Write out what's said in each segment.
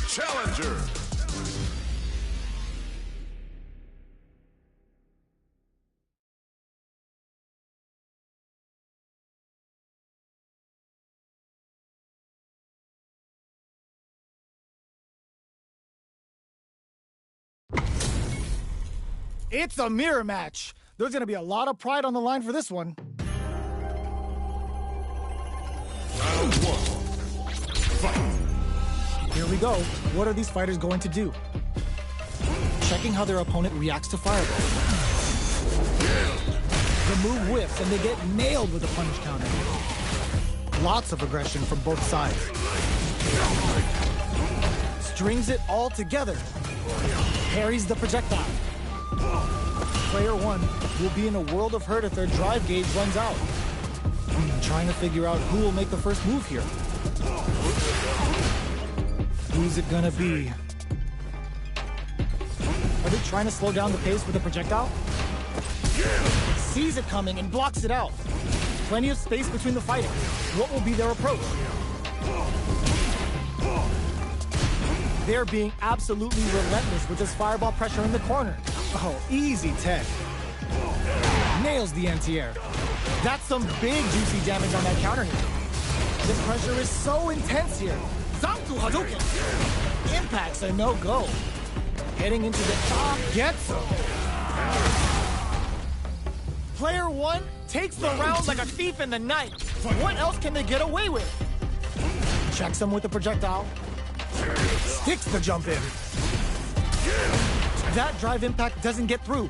Challenger. It's a mirror match. There's gonna be a lot of pride on the line for this one. Round one. Fight. Here we go. What are these fighters going to do? Checking how their opponent reacts to Fireball. The move whiffs and they get nailed with a punish counter. Lots of aggression from both sides. Strings it all together. Parries the projectile. Player one will be in a world of hurt if their drive gauge runs out. Trying to figure out who will make the first move here. Who's it gonna be? Are they trying to slow down the pace with the projectile? Sees it coming and blocks it out. Plenty of space between the fighters. What will be their approach? They're being absolutely relentless with this fireball pressure in the corner. Oh, easy tech. Nails the anti-air. That's some big juicy damage on that counter hit. The pressure is so intense here. Zanku Hadouken. Impact's a no-go. Heading into the top, gets him. Player one takes the round like a thief in the night. What else can they get away with? Checks him with the projectile. Sticks the jump in. That drive impact doesn't get through.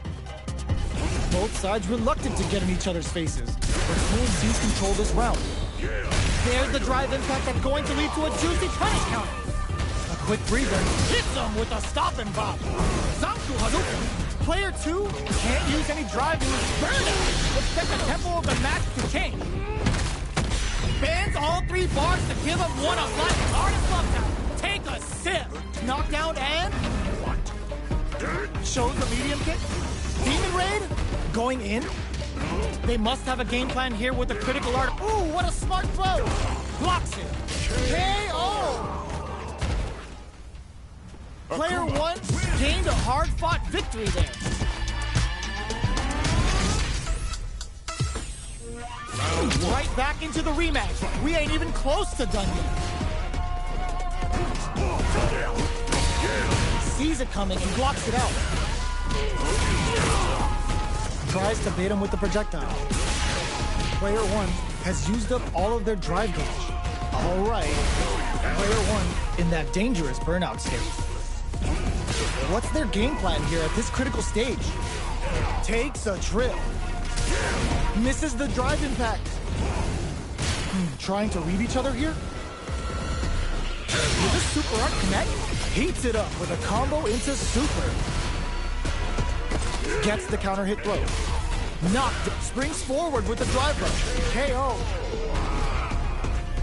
Both sides reluctant to get in each other's faces. But who sees control this round? There's the drive impact that's going to lead to a juicy punish counter. A quick breather hits him with a stop and bop. Zanku Hadouken. Player two can't use any drive moves. Burnout. Expect the tempo of the match to change. Bans all three bars to give him one of life's hardest love time. Take a sip. Knockdown and... shows the medium kick. Demon Raid going in. They must have a game plan here with the critical art. Ooh, what a smart throw. Blocks it. KO. Player one gained a hard-fought victory there. Right back into the rematch. We ain't even close to done yet. Sees it coming and blocks it out. Tries to bait him with the projectile. Player one has used up all of their drive gauge. All right. Player one in that dangerous burnout state. What's their game plan here at this critical stage? Takes a trip. Misses the drive impact. Trying to read each other here? Will this super art connect? Heats it up with a combo into super. Gets the counter hit throw. Knocked, springs forward with the drive rush. KO.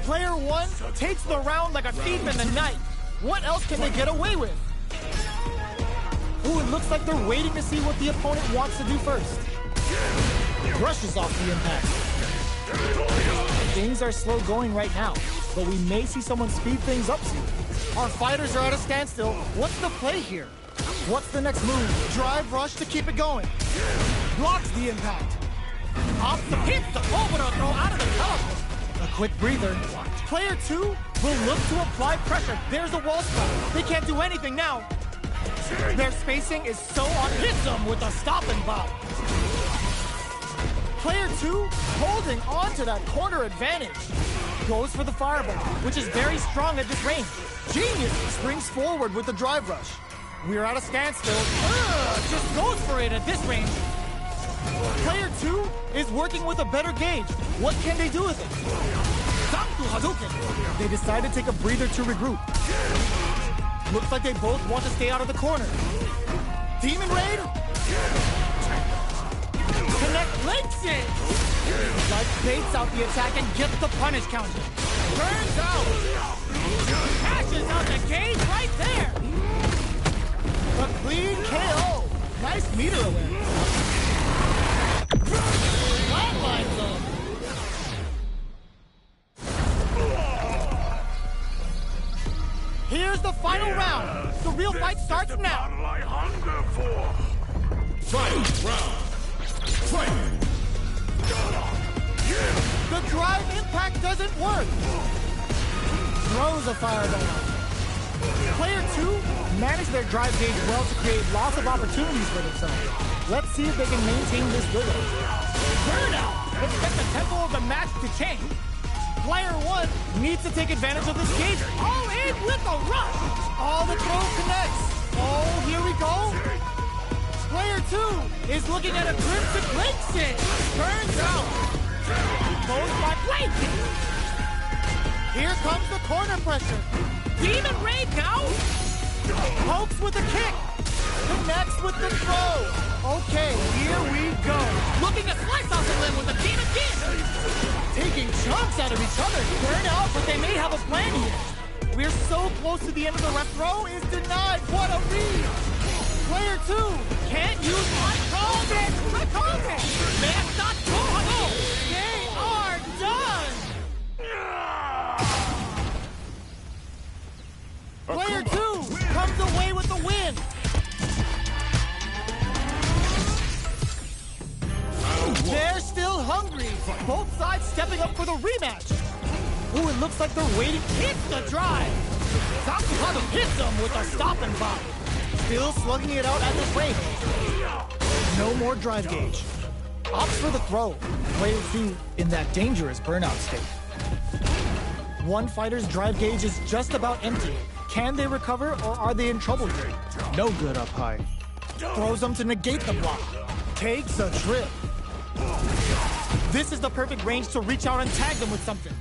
Player one takes the round like a thief in the night. What else can they get away with? Ooh, it looks like they're waiting to see what the opponent wants to do first. Brushes off the impact. Things are slow going right now, but we may see someone speed things up soon. Our fighters are at a standstill. What's the play here? What's the next move? Drive rush to keep it going. Blocks the impact. Off the hits the Cobra throw out of the teleport. A quick breather. Player two will look to apply pressure. There's a wall spot. They can't do anything now. Their spacing is so on. Hits them with a stop and bop. Player two holding on to that corner advantage. Goes for the fireball, which is very strong at this range. Genius springs forward with the drive rush. We're at a standstill. Just goes for it at this range. Player two is working with a better gauge. What can they do with it? Zanku Hadouken. They decide to take a breather to regroup. Looks like they both want to stay out of the corner. Demon Raid? Connect links it! Like baits out the attack and gets the punish counter. Burns out! Cashes out the gauge right there! A clean KO! Nice meter awareness. Flatline zone! Here's the final round. now! I hunger for. Fight round. Fight. The drive impact doesn't work! Throws a fireball. Player 2 managed their drive gauge well to create lots of opportunities for themselves. Let's see if they can maintain this rhythm. Burnout! Expect the tempo of the match to change. Player 1 needs to take advantage of this gauge. All in with a rush! All the throw connects. Oh, here we go. Player 2 is looking at a crimson link sit. Burns out. Goes by blanking. Here comes the corner pressure. Demon Raid now. Pokes with a kick. Connects with the throw. Okay, here we go. Looking to slice off the limb with a Demon King. Taking chunks out of each other. Burn out, but they may have a plan here. We're so close to the end of the ref throw is denied. What a read. Player 2 can't use my called it. I called it. Man's not going. They are done. Player 2 comes away with the win. They're still hungry. Both sides stepping up for the rematch. Ooh, it looks like they're waiting. Hits the drive. Sakuhado hits them with a stop and pop. Still slugging it out at this range. No more drive gauge. Opts for the throw. Player 2 in that dangerous burnout state. One fighter's drive gauge is just about empty. Can they recover or are they in trouble here? No good up high. Throws them to negate the block. Takes a trip. This is the perfect range to reach out and tag them with something.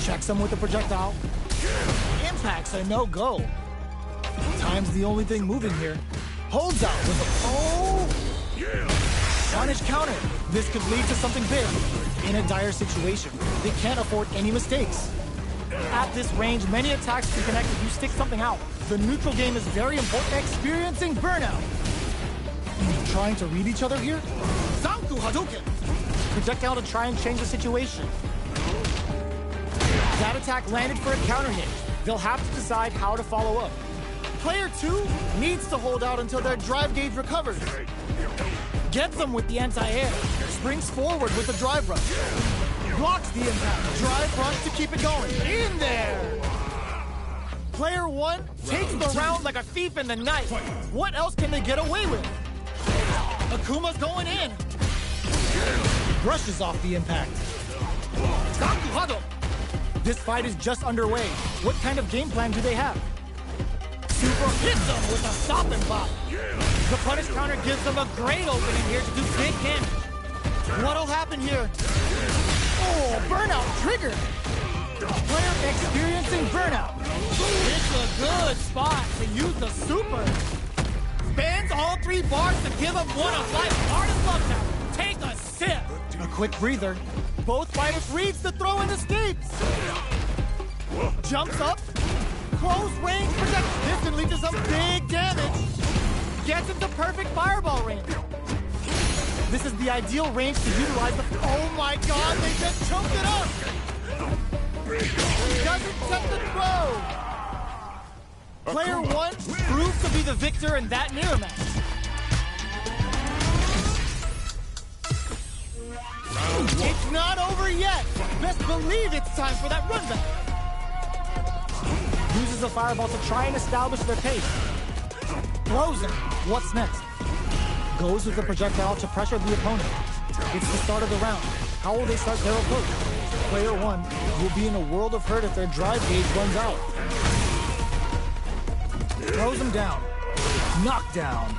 Checks them with a projectile. Impacts a no-go. Time's the only thing moving here. Holds out with a... Oh! Punish counter. This could lead to something big. In a dire situation, they can't afford any mistakes. At this range, many attacks can connect if you stick something out. The neutral game is very important. Experiencing burnout. Trying to read each other here? Zanku Hadouken! Projectile to try and change the situation. That attack landed for a counter hit. They'll have to decide how to follow up. Player 2 needs to hold out until their drive gauge recovers. Gets them with the anti-air. Springs forward with the drive rush. Blocks the impact. Drive rush to keep it going. In there! Player 1 takes the round like a thief in the night. What else can they get away with? Akuma's going in. Brushes off the impact. Sakuhado! This fight is just underway. What kind of game plan do they have? Super hits them with a stop and pop. The punish counter gives them a great opening here to do big damage. What'll happen here? Oh, burnout triggered. Player experiencing burnout. It's a good spot to use the super. Spans all 3 bars to give him one of life's hardest love taps. Take a sip. A quick breather. Both fighters reads the throw and escapes. Jumps up. Close range protects. This can lead to some big damage. Gets into perfect fireball range. This is the ideal range to utilize the... Oh my god, they just choked it up! Doesn't set the throw! Player 1 proves to be the victor in that mirror match. It's not over yet! Best believe it's time for that run back! Uses a fireball to try and establish their pace. Throws him. What's next? Goes with the projectile to pressure the opponent. It's the start of the round. How will they start their approach? Player 1 will be in a world of hurt if their drive gauge runs out. Throws him down. Knockdown.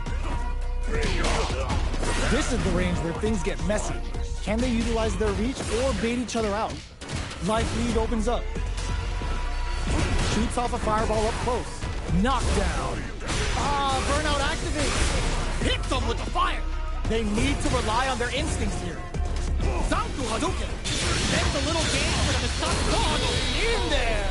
This is the range where things get messy. Can they utilize their reach or bait each other out? Life lead opens up. Shoots off a fireball up close. Knockdown. Ah, burnout activates. Hits them with the fire. They need to rely on their instincts here. Zanku Hadouken. Makes a little game for the Misato in there.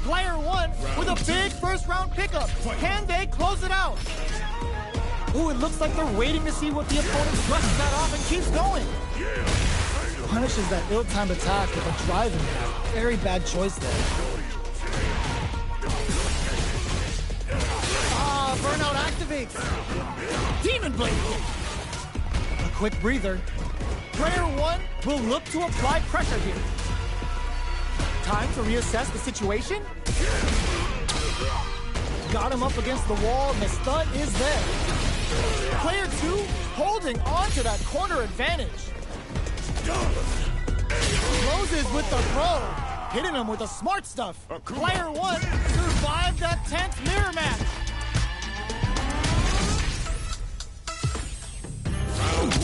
Player 1 with a big first round pickup. Can they close it out? Ooh, it looks like they're waiting to see what the opponent brushes that off and keeps going. Punishes that ill-timed attack with a drive impact. Very bad choice there. activates. Demon Blade. A quick breather. Player 1 will look to apply pressure here. Time to reassess the situation. Got him up against the wall, and the stun is there. Player 2 holding on to that corner advantage. Closes with the throw. Hitting him with the smart stuff. Player 1 survived that tense mirror match.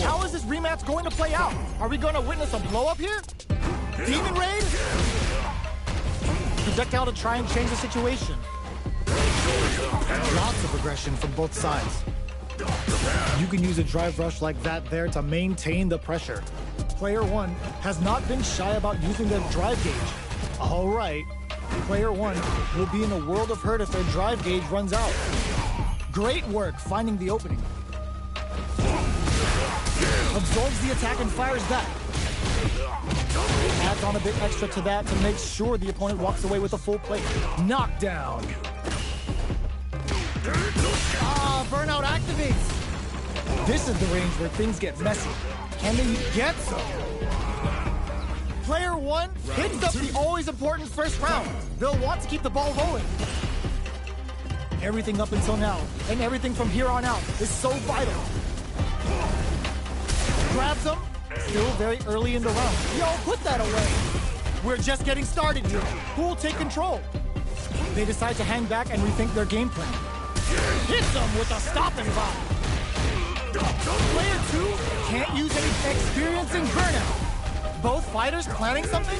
How is this rematch going to play out? Are we going to witness a blow-up here? Demon Raid? Projectile to try and change the situation. Lots of aggression from both sides. You can use a drive rush like that there to maintain the pressure. Player 1 has not been shy about using their drive gauge. All right, Player 1 will be in a world of hurt if their drive gauge runs out. Great work finding the opening. Absorbs the attack and fires back. Adds on a bit extra to that to make sure the opponent walks away with a full plate. Knockdown. Burnout activates. This is the range where things get messy. Can they get some? Player 1 hits up the always important first round. They'll want to keep the ball rolling. Everything up until now, and everything from here on out, is so vital. Grabs him. Still very early in the round. Yo, put that away. We're just getting started here. Who will take control? They decide to hang back and rethink their game plan. Hits them with a stopping block. Player 2 can't use any experiencing burnout. Both fighters planning something?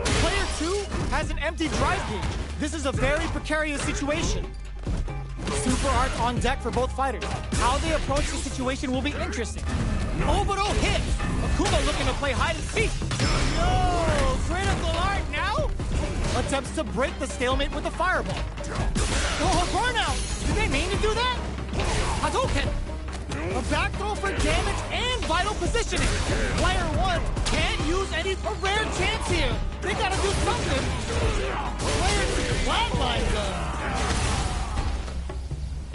Player 2 has an empty drive gauge. This is a very precarious situation. Super art on deck for both fighters. How they approach the situation will be interesting. Orbital hit! Akuma looking to play hide and seek. Yo, critical art now? Attempts to break the stalemate with a fireball. Oh, burnout! Did they mean to do that? Hadouken! A back throw for damage and vital positioning. Player 1 can't use any a rare chance here. They gotta do something. Player 2 flatlines them.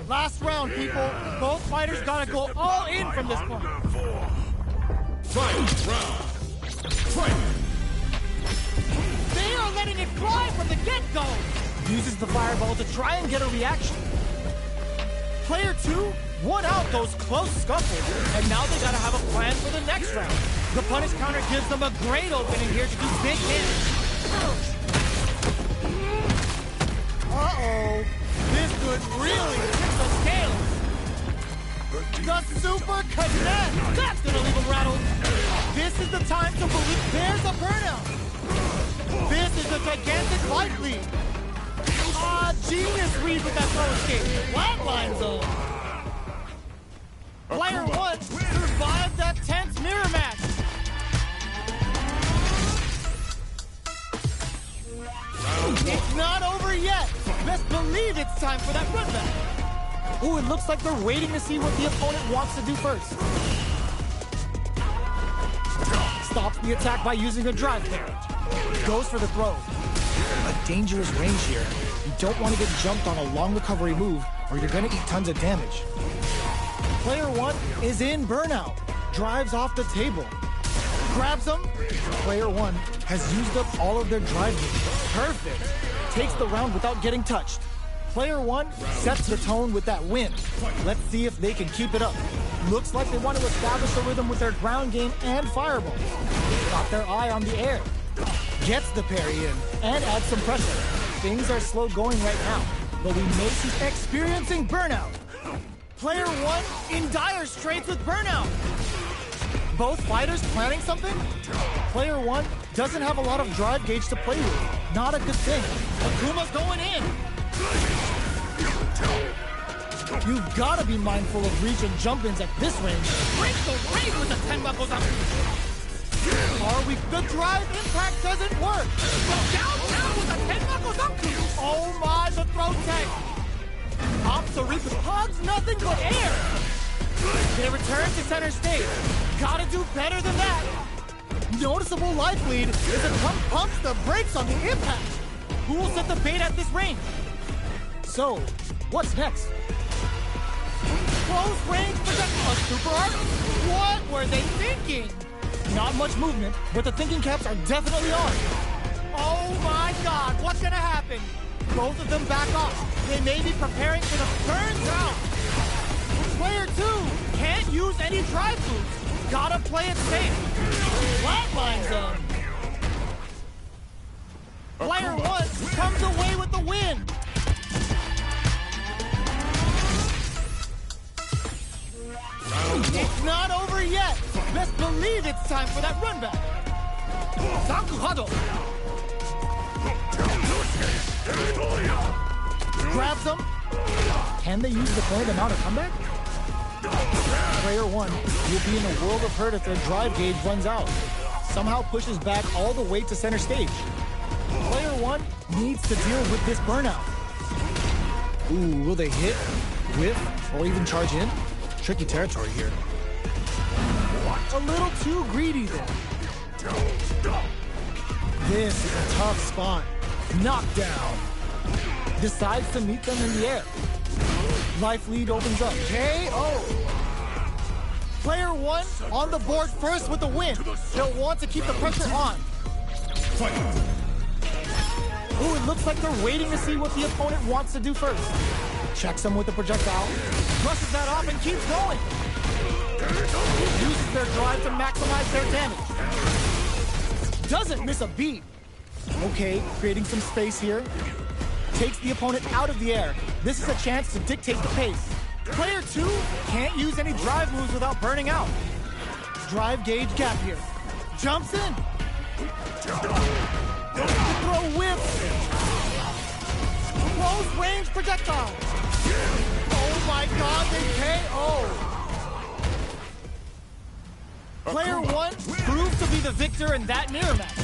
Last round, people. Both fighters gotta go all in from this point. Fight round. Fight. They are letting it fly from the get-go. Uses the fireball to try and get a reaction. Player 2 won out those close scuffles, and now they gotta have a plan for the next round. The punish counter gives them a great opening here to do big damage. Uh-oh. This could really tip the scales. The super connect! That's gonna leave him rattled. This is the time to believe there's a burnout. This is a gigantic life lead. Genius read with that throw escape. Flatlines zone. Player 1 survived that tense mirror match. It's not over yet. Best believe it's time for that run back. Ooh, it looks like they're waiting to see what the opponent wants to do first. Stops the attack by using a drive there. Goes for the throw. A dangerous range here. You don't want to get jumped on a long recovery move, or you're going to eat tons of damage. Player 1 is in burnout. Drives off the table. Grabs them. Player 1 has used up all of their drive moves. Perfect. Takes the round without getting touched. Player 1 sets the tone with that win. Let's see if they can keep it up. Looks like they want to establish a rhythm with their ground game and fireballs. Got their eye on the air. Gets the parry in and adds some pressure. Things are slow going right now, but we may see experiencing burnout. Player 1 in dire straits with burnout. Both fighters planning something? Player 1 doesn't have a lot of drive gauge to play with. Not a good thing. Akuma's going in. You've got to be mindful of reach and jump-ins at this range. Break the range with the Tenbaku Zaku. Are we? The drive impact doesn't work. Down with the Tenbaku Zaku. Oh my, the throw tech. Pops the Reaper. Hugs nothing but air. They return to center stage. Gotta do better than that. Noticeable life lead as it pumps the brakes on the impact. Who will set the bait at this range? So, what's next? Close range projectile. Super art? What were they thinking? Not much movement, but the thinking caps are definitely on. Oh my god, what's gonna happen? Both of them back off. They may be preparing for the burn down. Player 2 can't use any drive moves. Gotta play it safe. Flatlines them. Player 1 comes away with the win. It's not over yet. Best believe it's time for that run back. Sakuhado. Grabs them. Can they use the point to mount a comeback? Player 1 will be in a world of hurt if their drive gauge runs out. Somehow pushes back all the way to center stage. Player 1 needs to deal with this burnout. Ooh, will they hit, whiff, or even charge in? Tricky territory here. A little too greedy there. This is a tough spot. Knockdown. Decides to meet them in the air. Life lead opens up. KO. Player 1 on the board first with the win. He'll want to keep the pressure on. Ooh, it looks like they're waiting to see what the opponent wants to do first. Checks them with the projectile. Brushes that off and keeps going. Uses their drive to maximize their damage. Doesn't miss a beat. Okay, creating some space here. Takes the opponent out of the air. This is a chance to dictate the pace. Player 2 can't use any drive moves without burning out. Drive gauge gap here. Jumps in. Throw whip. Close range projectile. Oh my god, they KO. Player 1 proves to be the victor in that mirror match.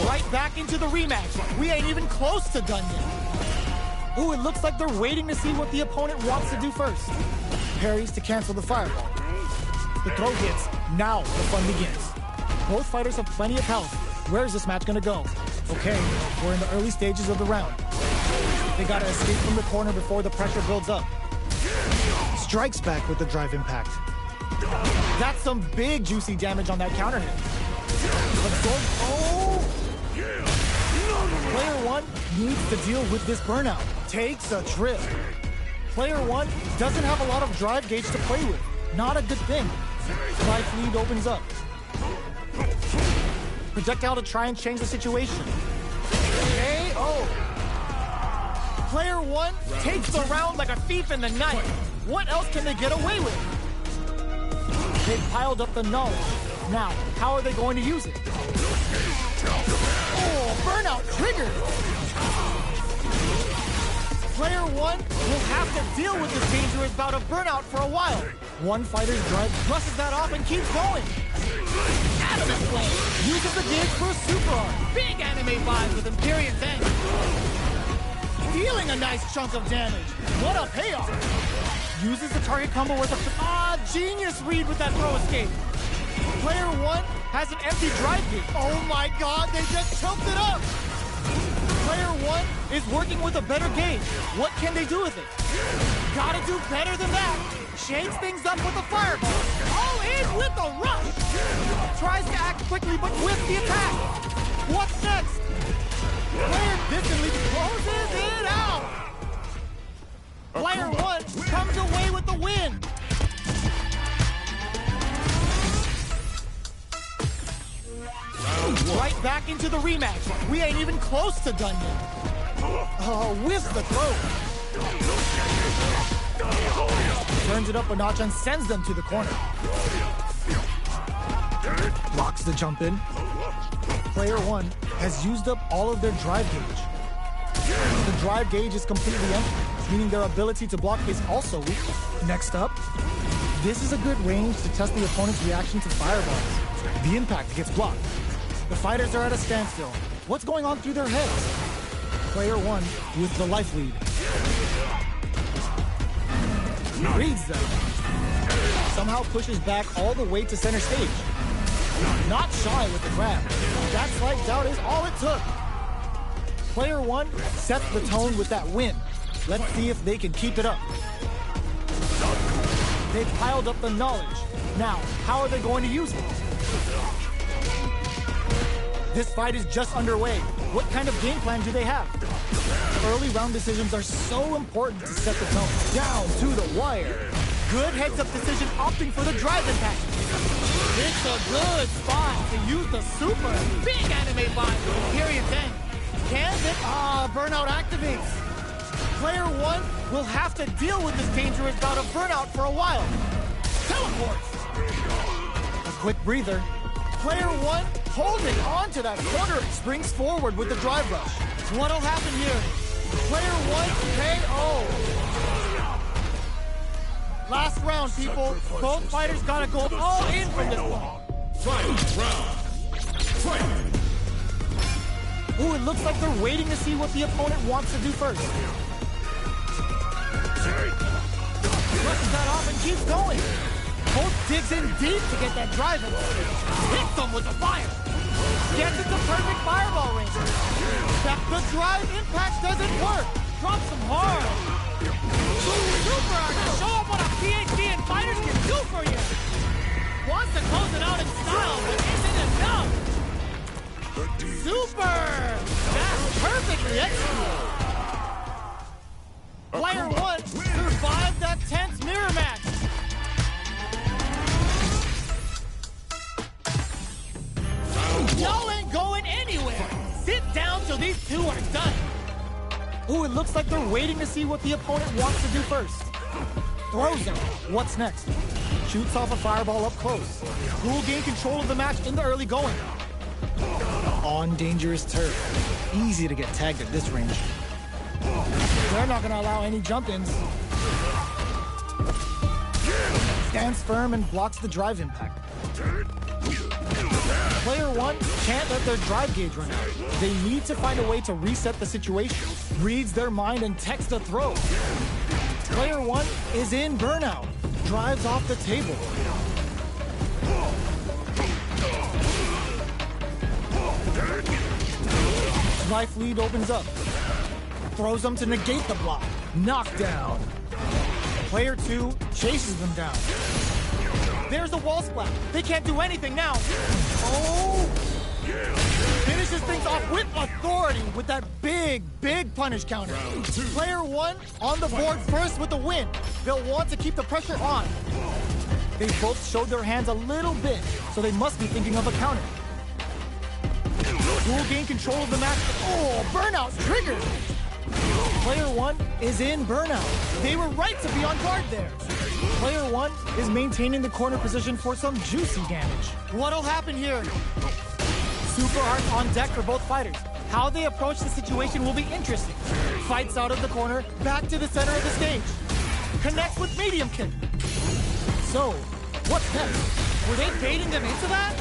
Right back into the rematch. We ain't even close to done yet. Ooh, it looks like they're waiting to see what the opponent wants to do first. Parries to cancel the fireball. The throw hits. Now the fun begins. Both fighters have plenty of health. Where is this match gonna go? Okay, we're in the early stages of the round. They gotta escape from the corner before the pressure builds up. Strikes back with the drive impact. That's some big juicy damage on that counter hit. Let's go. Oh! Player 1 needs to deal with this burnout. Takes a trip. Player 1 doesn't have a lot of drive gauge to play with. Not a good thing. Life lead opens up. Projectile to try and change the situation. KO. Player 1 takes the round like a thief in the night. What else can they get away with? They've piled up the knowledge. Now, how are they going to use it? Oh, burnout triggered! Player 1 will have to deal with this dangerous bout of burnout for a while. One fighter's drive brushes that off and keeps going. Adamant Flame uses the gauge for a super art. Big anime vibes with Imperious End. Dealing a nice chunk of damage. What a payoff! Uses the target combo with a genius read with that throw escape. Player 1 has an empty drive gauge. Oh my god, they just choked it up! Player 1 is working with a better gauge. What can they do with it? Gotta do better than that. Shakes things up with a fireball. All in with the rush! Tries to act quickly, but with the attack. What's next? Player distantly closes it out! Player 1 comes away with the win! Right back into the rematch. We ain't even close to done yet. Oh, whiffs the throw. Turns it up a notch and sends them to the corner. Blocks the jump in. Player 1 has used up all of their drive gauge. The drive gauge is completely empty, meaning their ability to block is also weak. Next up, this is a good range to test the opponent's reaction to fireballs. The impact gets blocked. The fighters are at a standstill. What's going on through their heads? Player 1 with the life lead. Reads them. Somehow pushes back all the way to center stage. Not shy with the grab. That slight doubt is all it took. Player 1 sets the tone with that win. Let's see if they can keep it up. They've piled up the knowledge. Now, how are they going to use it? This fight is just underway. What kind of game plan do they have? Early round decisions are so important to set the tone. Down to the wire. Good heads-up decision, opting for the drive impact. It's a good spot to use the super big anime vibe for the period's end. Can it? Burnout activates. Player 1 will have to deal with this dangerous bout of burnout for a while. Teleports. A quick breather. Player 1 holding on to that corner springs forward with the drive rush. What'll happen here? Player 1 KO. Last round, people. Both fighters gotta go all in from this one. Fight round. Fight. Ooh, it looks like they're waiting to see what the opponent wants to do first. Brushes that off and keeps going. Both digs in deep to get that drive in. Hits them with the fire. Gets it to perfect fireball range. The drive impact doesn't work. Drops them hard. Super Art to show up what a PhD in fighters can do for you. Wants to close it out in style, but isn't enough. Super! That's perfectly executed. Player 1 survived that tense mirror match. Y'all ain't going anywhere. Sit down till these two are done. Ooh, it looks like they're waiting to see what the opponent wants to do first. Throws him. What's next? Shoots off a fireball up close. Who will gain control of the match in the early going? On dangerous turf. Easy to get tagged at this range. They're not going to allow any jump-ins. Stands firm and blocks the drive impact. Player 1 can't let their drive gauge run out. They need to find a way to reset the situation. Reads their mind and texts a throw. Player 1 is in burnout. Drives off the table. Life lead opens up. Throws them to negate the block. Knockdown. Player 2 chases them down. There's the wall splat. They can't do anything now. Oh! Finishes things off with authority with that big punish counter. Player 1 on the board first with the win. They'll want to keep the pressure on. They both showed their hands a little bit, so they must be thinking of a counter. Who will gain control of the match? Oh, burnout triggered! Player 1 is in burnout. They were right to be on guard there. Player 1 is maintaining the corner position for some juicy damage. What'll happen here? Super art on deck for both fighters. How they approach the situation will be interesting. Fights out of the corner, back to the center of the stage. Connects with medium kick. So, what's next? Were they baiting them into that?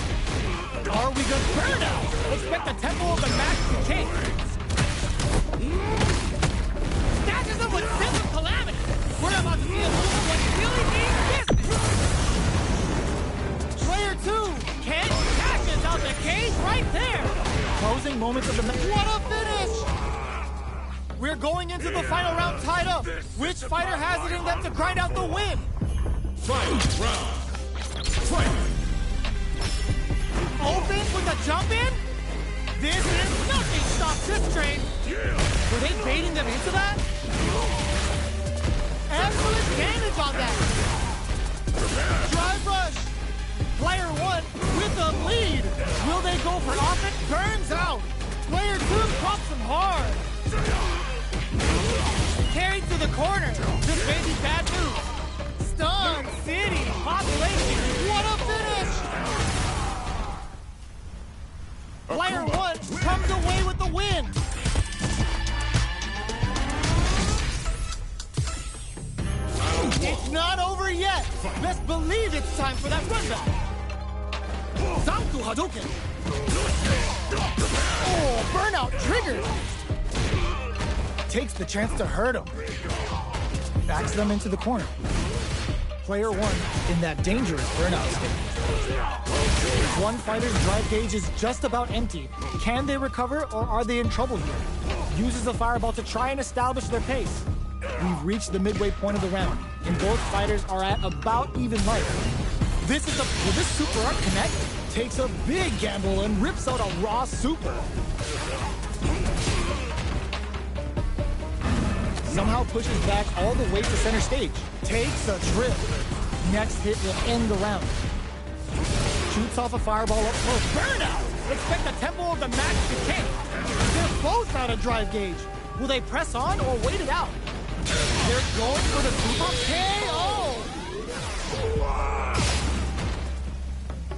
Are we good? Burnout! Expect the tempo of the match to change. Stashes them with Rhythm Calamity. We're about to see a move of what really means business. Player 2 cashes out the cage right there. Closing moments of the match. What a finish! We're going into the final round tied up. Which fighter has it in them to grind out the win? Fight round. Fight. Opens with a jump in? This is nothing stops this train. Were they baiting them into that? Excellent damage on that. Drive rush. Player 1 with the lead. Will they go for offense? Burns out. Player 2 pumps him hard. Carried to the corner. This may be bad news. Stun City population. What a finish. Player 1 comes away with the win. It's not over yet. Best believe it's time for that run back. Zanku Hadouken. Oh, burnout triggered. Takes the chance to hurt him. Backs them into the corner. Player 1 in that dangerous burnout state. One fighter's drive gauge is just about empty. Can they recover or are they in trouble here? uses the fireball to try and establish their pace. We've reached the midway point of the round, and both fighters are at about even life. Will this super art connect? Takes a big gamble and rips out a raw super. Somehow pushes back all the way to center stage. Takes a trip. Next hit will end the round. Shoots off a fireball up close. Burnout! Expect the tempo of the match to change. They're both out of drive gauge. Will they press on or wait it out? They're going for the super KO!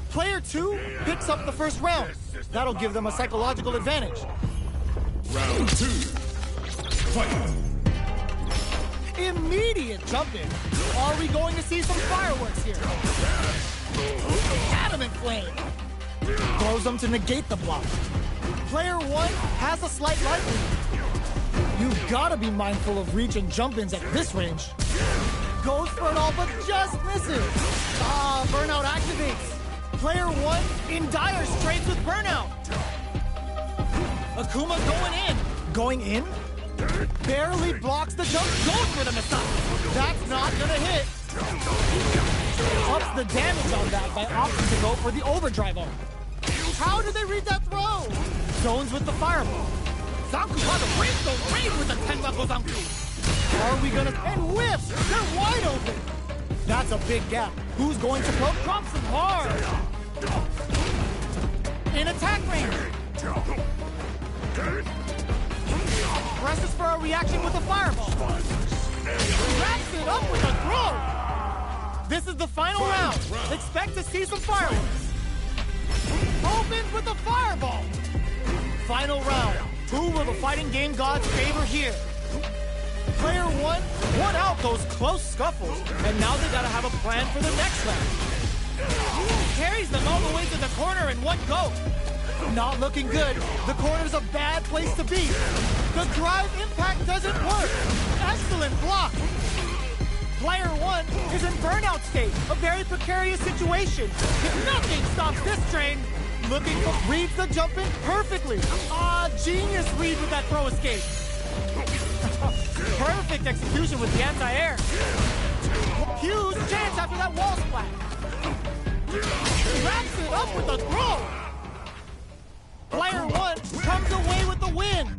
Player 2 picks up the first round. That'll give them a psychological advantage. Round 2. Fight. Immediate jump in. Are we going to see some fireworks here? Adamant flame. Throws them to negate the block. Player 1 has a slight light lead. You've got to be mindful of reach and jump-ins at this range. Goes for it all, but just misses. Burnout activates. Player 1 in dire straits with Burnout. Akuma going in. Going in? Barely blocks the jump. Goes for the missile. That's not gonna hit. Ups the damage on that by opting to go for the overdrive arm. How did they read that throw? Zones with the fireball. Zanku got a brimstone raid with the Tenwaku Zanku. Are we gonna... And whiffs! They're wide open! That's a big gap. Who's going to throw? Drops him hard! In attack range! Presses for a reaction with a fireball. Wraps it up with a throw! This is the final round. Expect to see some fireworks. Opens with a fireball. Final round. Who will the fighting game gods favor here? Player 1 won out those close scuffles, and now they gotta have a plan for the next round. Carries them all the way to the corner in one go. Not looking good. The corner's a bad place to be. The drive impact doesn't work. Excellent block. Player 1 is in burnout state, a very precarious situation. If nothing stops this train, looking for reads the jump in perfectly. Genius read with that throw escape. Perfect execution with the anti-air. Huge chance after that wall splat. Wraps it up with a throw. Player 1 comes away with the win.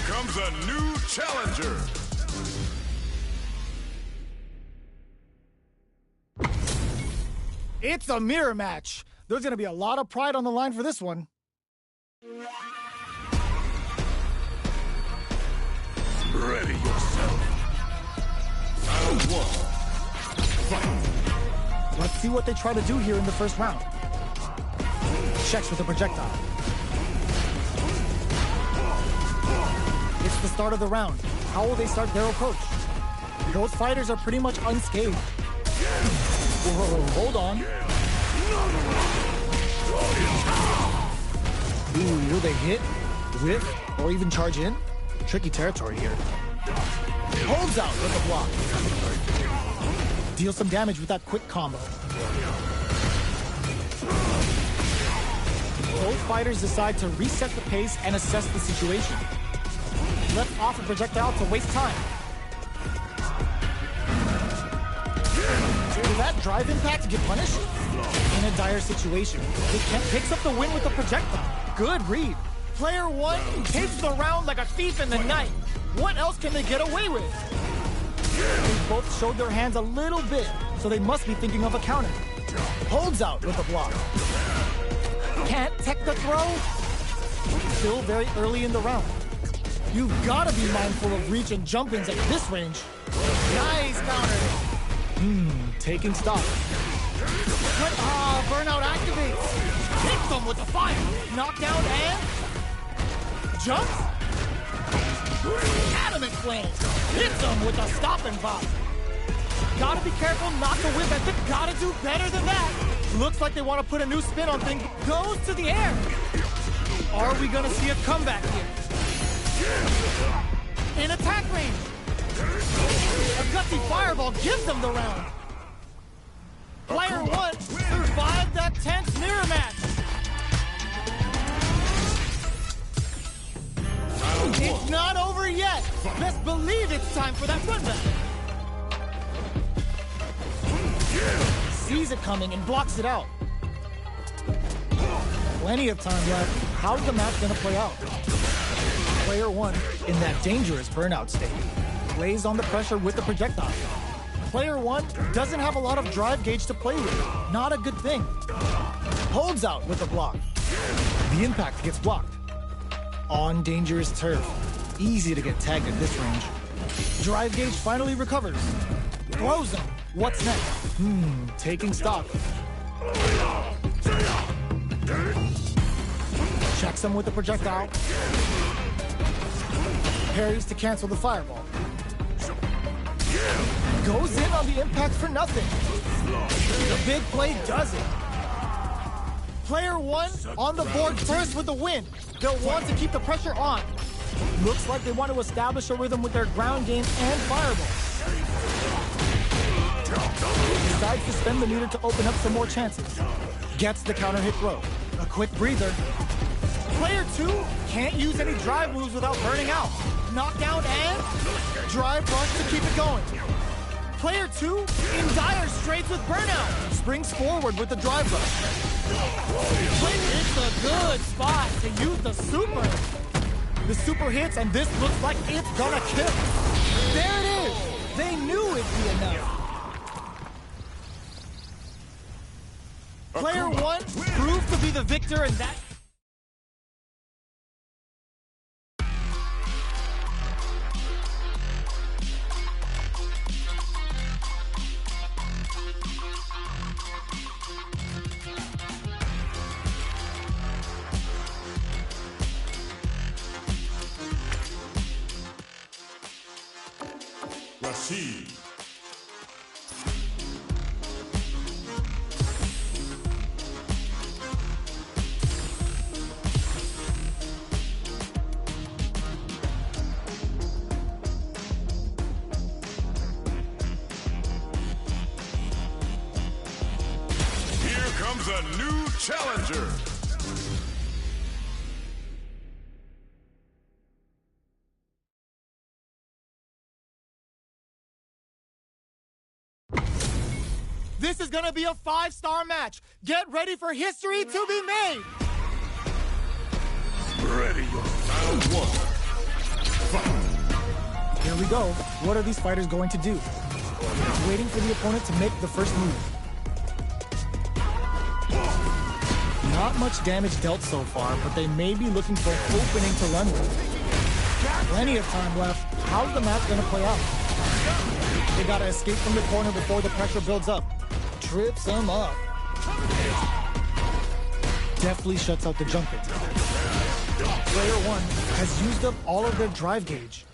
Comes a new challenger. It's a mirror match. There's going to be a lot of pride on the line for this one. Ready yourself. Round 1. Fight. Let's see what they try to do here in the first round. Checks with a projectile. It's the start of the round. How will they start their approach? Both fighters are pretty much unscathed. Whoa, hold on. Ooh, will they hit, whiff, or even charge in? Tricky territory here. Holds out with a block. Deal some damage with that quick combo. Both fighters decide to reset the pace and assess the situation. Left off a projectile to waste time. Will that drive impact get punished? In a dire situation, Kent picks up the win with the projectile. Good read. Player one takes the round like a thief in the night. What else can they get away with? They both showed their hands a little bit, so they must be thinking of a counter. Holds out with a block. Can't tech the throw. Still very early in the round. You've got to be mindful of reach and jump-ins at this range. Nice counter. Taking stock. But, burnout activates. Hits them with the fire. Knockdown and jumps. Adamant flame. Hits them with a stop and pop. Gotta be careful not to whip at it. Gotta do better than that. Looks like they want to put a new spin on things. Goes to the air. Are we gonna see a comeback here? In attack range. A gutsy fireball gives them the round. Player one survived that tense mirror match. It's not over yet. Best believe it's time for that run back. Sees it coming and blocks it out. Plenty of time left. How's the match gonna play out? Player one in that dangerous burnout state. Lays on the pressure with the projectile. Player one doesn't have a lot of drive gauge to play with. Not a good thing. Holds out with a block. The impact gets blocked. On dangerous turf. Easy to get tagged at this range. Drive gauge finally recovers. Throws him. What's next? Taking stock. Checks him with the projectile. Parries to cancel the fireball. Goes in on the impact for nothing. The big play does it. Player one on the board first with the win. They'll want to keep the pressure on. Looks like they want to establish a rhythm with their ground game and fireball. Decides to spend the meter to open up some more chances. Gets the counter hit throw. A quick breather. Player two can't use any drive moves without burning out. Knockdown and drive rush to keep it going. Player two in dire straits with burnout. Springs forward with the drive rush. It's a good spot to use the super. The super hits and this looks like it's gonna kill. There it is. They knew it'd be enough. Player one proved to be the victor in that. Rashid. Here comes a new challenger. This is gonna be a 5-star match. Get ready for history to be made. Ready your round one. Fight. Here we go. What are these fighters going to do? Waiting for the opponent to make the first move. Not much damage dealt so far, but they may be looking for an opening to run with. Plenty of time left. How's the match gonna play out? They gotta escape from the corner before the pressure builds up. Trips him up. Deftly shuts out the jump hit. Player one has used up all of their drive gauge.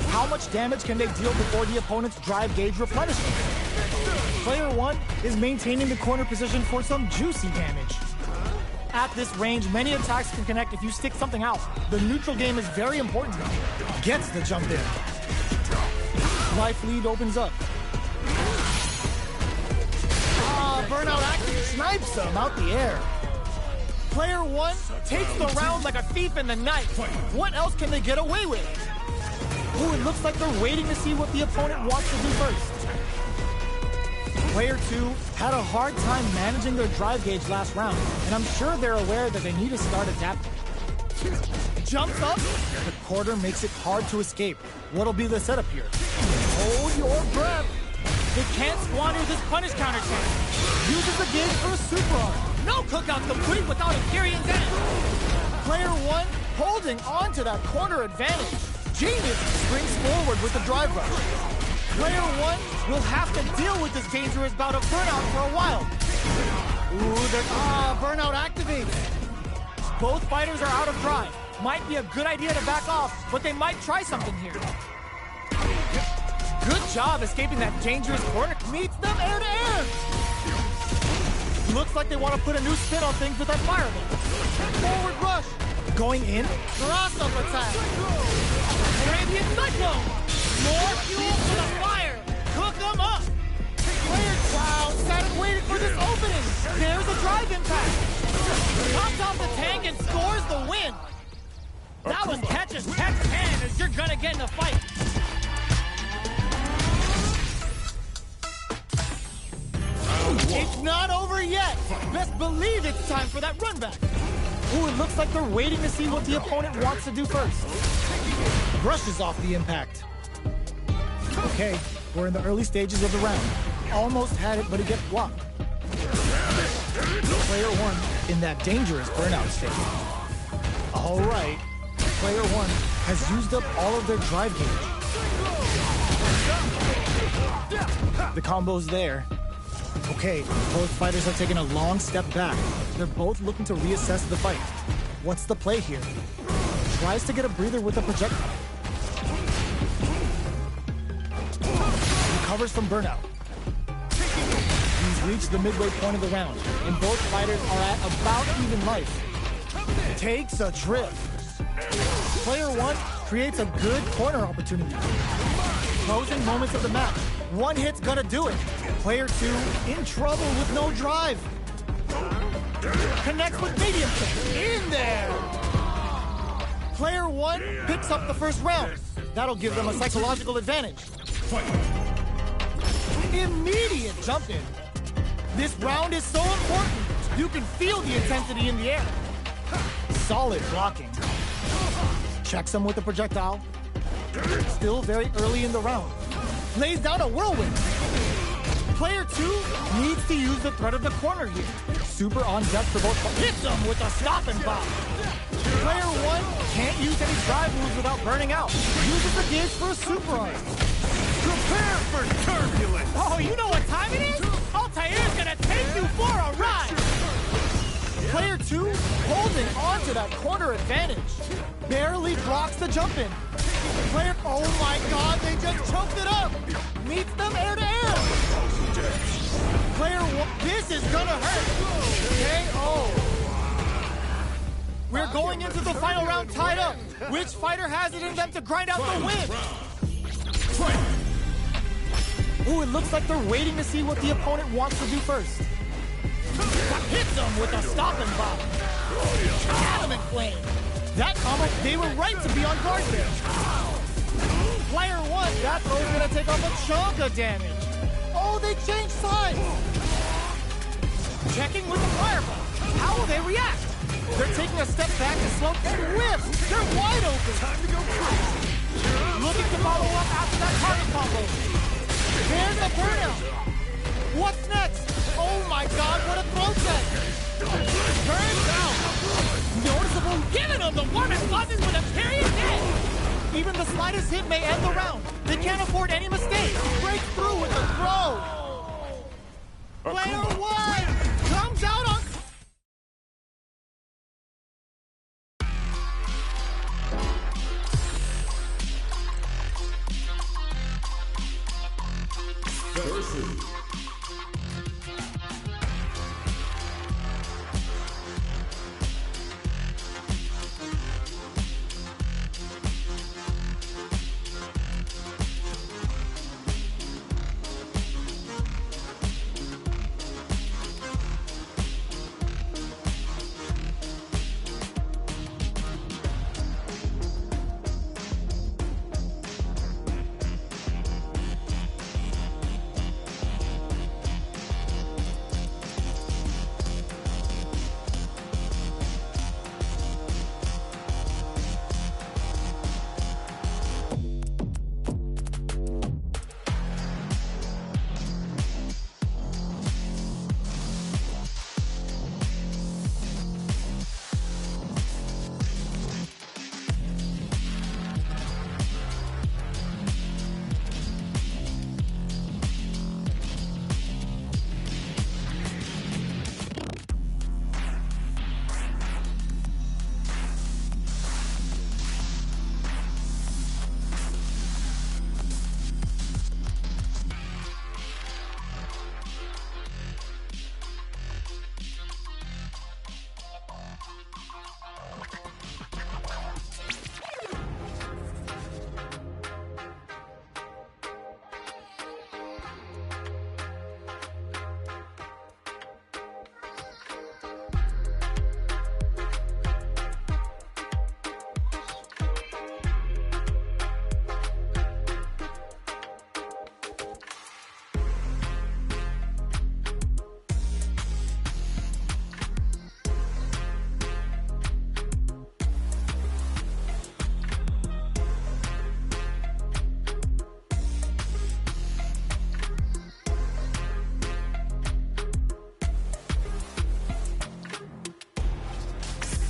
How much damage can they deal before the opponent's drive gauge replenishes? Player 1 is maintaining the corner position for some juicy damage. At this range, many attacks can connect if you stick something out. The neutral game is very important. Gets the jump in. Life lead opens up. Burnout actually snipes him out the air. Player 1 takes the round like a thief in the night. What else can they get away with? Ooh, it looks like they're waiting to see what the opponent wants to do first. Player 2 had a hard time managing their drive gauge last round, and I'm sure they're aware that they need to start adapting. Jumps up, the quarter makes it hard to escape. What'll be the setup here? Hold your breath. They can't squander this punish counter chance. Uses the gauge for a super arm. No cookout complete without a Kyrian dance. Player 1 holding on to that corner advantage. Genius springs forward with the drive rush. Player 1 will have to deal with this dangerous bout of burnout for a while. Ooh, burnout activates. Both fighters are out of drive. Might be a good idea to back off, but they might try something here. Good job escaping that dangerous corner. Meets them air to air. Looks like they want to put a new spin on things with that fireball. Forward rush. Going in. Cross-up attack. Arabian Cyclone. More fuel for the fire. Cook them up. Player, wow, sat and waited for this opening. There's a drive impact. Pops off the tank and scores the win. That was catch as catch can as you're gonna get in a fight. It's not over yet. Best believe it's time for that run back. Ooh, it looks like they're waiting to see what the opponent wants to do first. Brushes off the impact. Okay, we're in the early stages of the round. Almost had it, but it gets blocked. Player 1 in that dangerous burnout state. All right, Player 1 has used up all of their drive gauge. The combo's there. Okay, both fighters are taking a long step back. They're both looking to reassess the fight. What's the play here? Tries to get a breather with a projectile. Recovers from burnout. He's reached the midway point of the round, and both fighters are at about even life. Takes a trip. Player 1 creates a good corner opportunity. Closing moments of the match. One hit's gonna do it. Player 2 in trouble with no drive. Connects with medium kick. In there. Player 1 picks up the first round. That'll give them a psychological advantage. Immediate jump in. This round is so important. You can feel the intensity in the air. Solid blocking. Checks him with the projectile. Still very early in the round. Lays down a whirlwind. Player 2 needs to use the threat of the corner here. Super on deck for both. Hits him with a stop and bomb. Player 1 can't use any drive moves without burning out. Uses the gauge for a super arm. Prepare for turbulence. Oh, you know what time it is? Altair's gonna take you for a ride. Player 2 holding on to that corner advantage. Barely blocks the jump in. Player, oh my god, they just choked it up. Meets them air to air. Player 1, this is gonna hurt. KO. We're going into the final round tied up. Which fighter has it in them to grind out the win? Ooh, it looks like they're waiting to see what the opponent wants to do first. Hits them with a stop and bomb. Adamant flame. That combo, they were right to be on guard there. Player 1, that throw's gonna take off a chunk of damage. Oh, they changed sides. Checking with the fireball. How will they react? They're taking a step back to slow and whip. They're wide open. Time to go crazy. Looking to follow up after that target combo. There's the burnout. What's next? Oh my god, what a throw check. Turns out. Noticeable, giving them the warmest buzzes with a period hit. Even the slightest hit may end the round. They can't afford any mistakes. Breaks through with a throw. Player 1 comes out on... Versus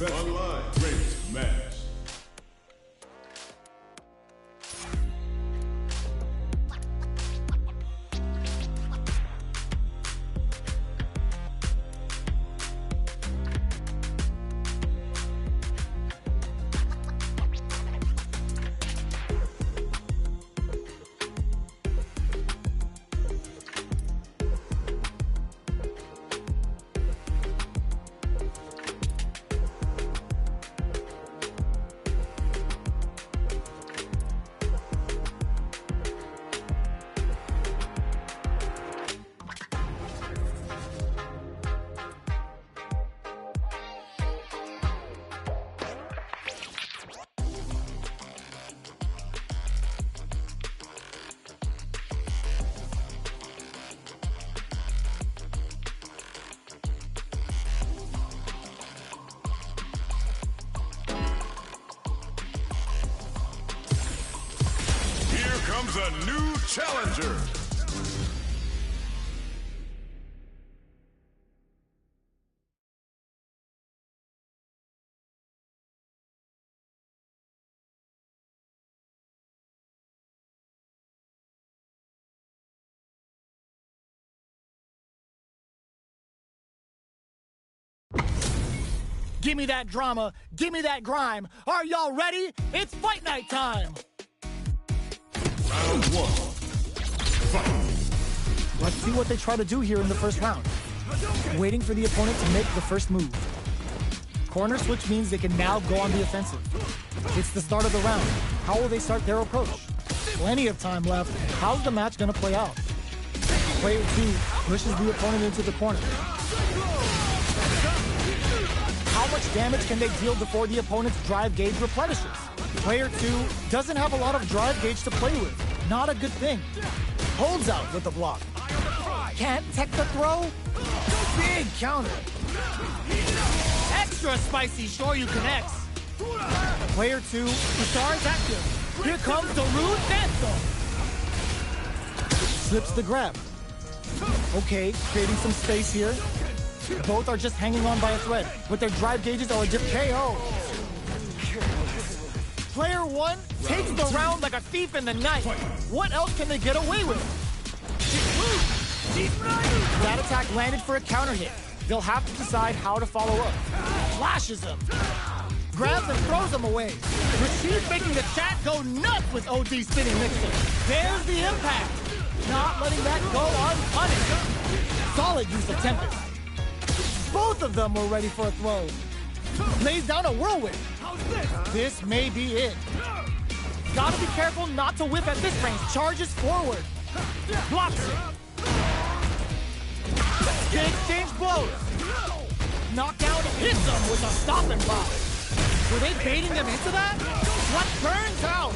Online race match. Comes a new challenger. Give me that drama, give me that grime. Are y'all ready? It's fight night time. Round one. Fight. Let's see what they try to do here in the first round. Waiting for the opponent to make the first move. Corner switch means they can now go on the offensive. It's the start of the round. How will they start their approach? Plenty of time left. How's the match gonna play out? Player 2 pushes the opponent into the corner. How much damage can they deal before the opponent's drive gauge replenishes? Player 2 doesn't have a lot of drive gauge to play with. Not a good thing. Holds out with the block. Can't tech the throw? Big counter. Extra spicy Shoryu connects. Player 2, the star is active. Here comes the rude Phantom. Slips the grab. Okay, creating some space here. Both are just hanging on by a thread, but their drive gauges are a dip KO. Player 1 takes the round like a thief in the night. What else can they get away with? That attack landed for a counter hit. They'll have to decide how to follow up. Flashes him. Grabs and throws him away. Rashid making the chat go nuts with OD spinning mixer. There's the impact. Not letting that go unpunished. Solid use of Tempest. Both of them were ready for a throw. Lays down a whirlwind. This may be it. Gotta be careful not to whip at this range. Charges forward. Blocks it. They exchange blows. Knockdown hits them with a stop and block. Were they baiting them into that? What turns out?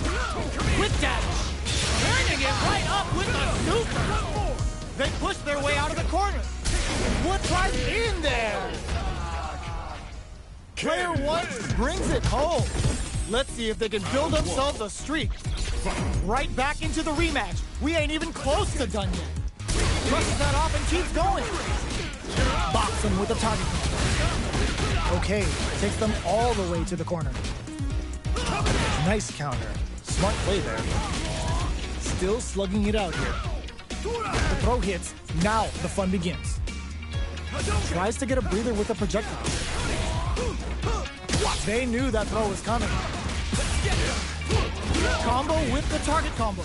Quick dash. Turning it right up with a super. They push their way out of the corner. What's right in there? Player 1 brings it home. Let's see if they can build themselves a streak. Right back into the rematch. We ain't even close to done yet. Brushes that off and keeps going. Box him with a target. Okay, takes them all the way to the corner. Nice counter. Smart play there. Still slugging it out here. The throw hits. Now the fun begins. Tries to get a breather with a projectile. They knew that throw was coming. Combo with the target combo.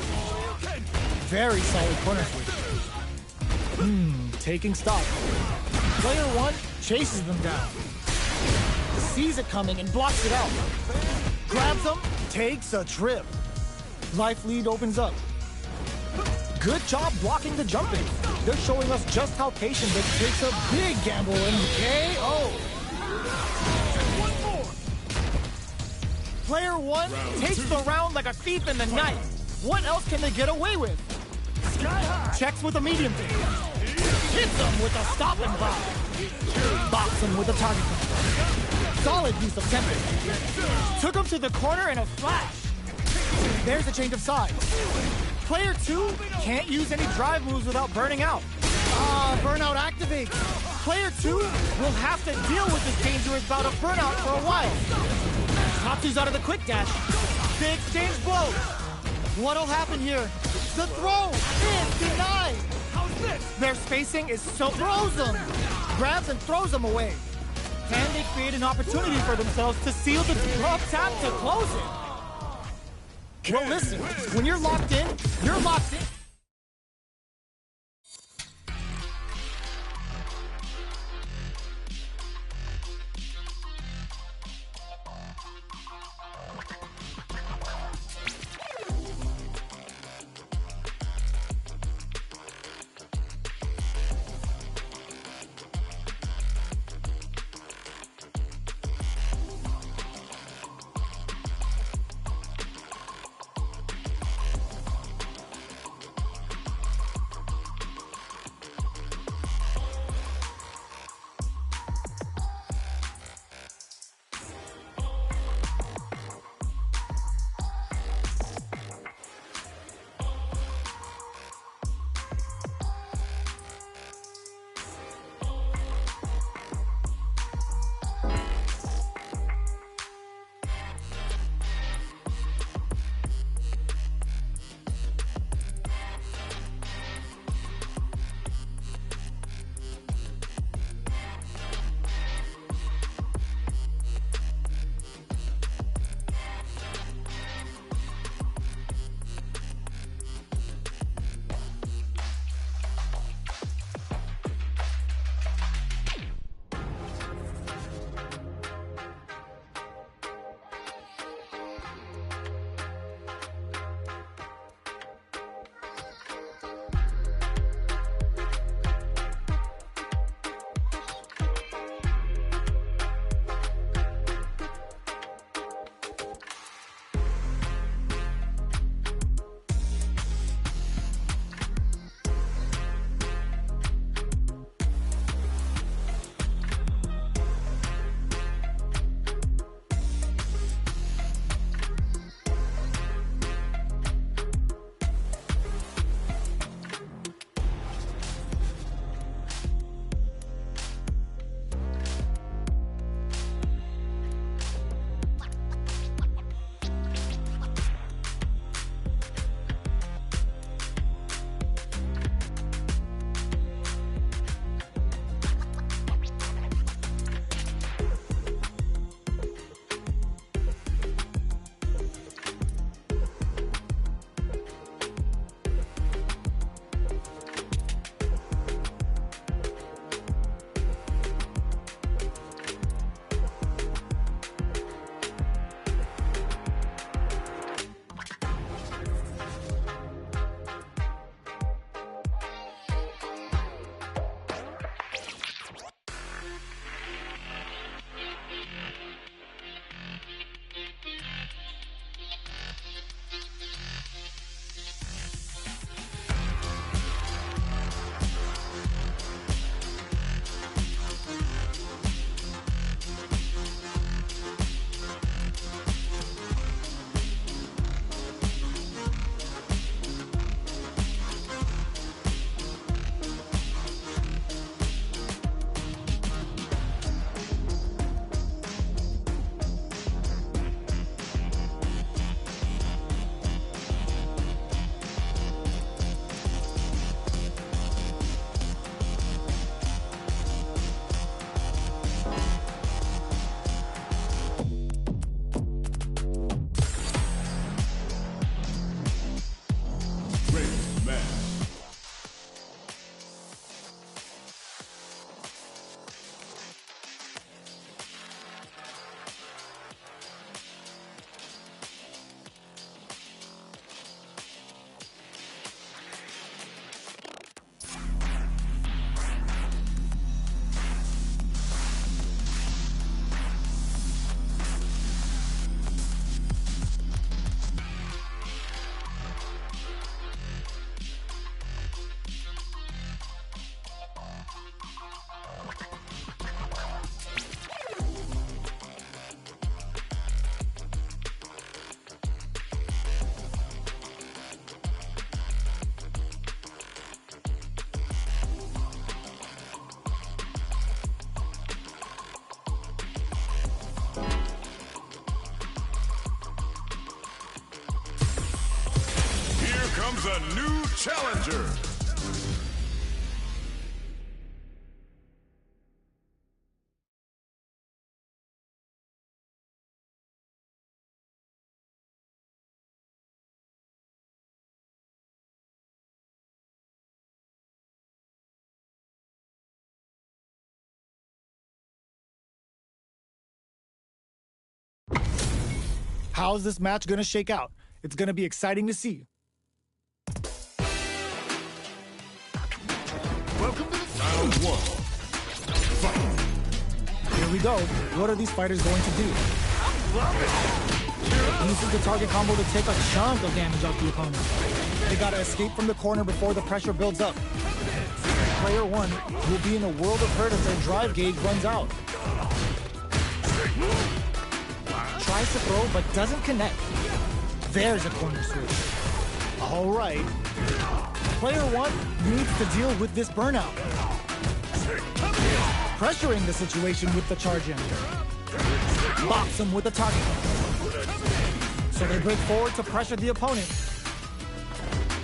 Very solid corner switch. Taking stock. Player 1 chases them down. Sees it coming and blocks it out. Grabs them, takes a trip. Life lead opens up. Good job blocking the jumping. They're showing us just how patient it takes a big gamble and KO. Player 1 takes the round like a thief in the night. What else can they get away with? Checks with a medium thing. Hits them with a stop and block. Box him with a target. Solid use of Tempest. Took him to the corner in a flash. There's a change of sides. Player 2 can't use any drive moves without burning out. Burnout activates. Player 2 will have to deal with this dangerous bout of burnout for a while. Tatsu's out of the quick dash. They exchange blows. What'll happen here? The throw is denied. How's this? Their spacing is so throws them. Grabs and throws them away. Can they create an opportunity for themselves to seal the drop tap to close it? Well, listen, when you're locked in, you're locked in. The new challenger. How's this match gonna shake out? It's gonna be exciting to see. Welcome to round one. Fight. Here we go. What are these fighters going to do? Uses the target combo to take a chunk of damage off the opponent. They gotta escape from the corner before the pressure builds up. Player one will be in a world of hurt as their drive gauge runs out. Tries to throw, but doesn't connect. There's a corner switch. All right. Player one needs to deal with this burnout. Pressuring the situation with the charge in. Box him with the target. So they break forward to pressure the opponent.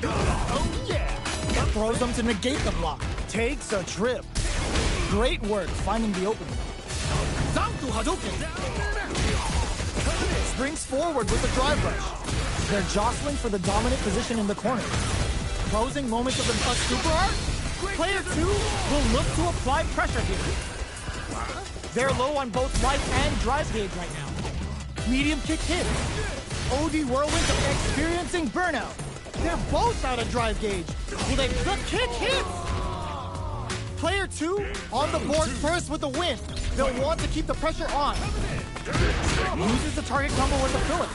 Oh yeah! Throws them to negate the block. Takes a trip. Great work finding the opening. Zanku Hadouken! Springs forward with the drive rush. They're jostling for the dominant position in the corner. Closing moments of the super art. Player two will look to apply pressure here. They're low on both life and drive gauge right now. Medium kick hit. OD Whirlwind experiencing burnout. They're both out of drive gauge. Will they the kick hits? Player two on the board first with the win. They'll want to keep the pressure on. Uses the target combo with the Phillip.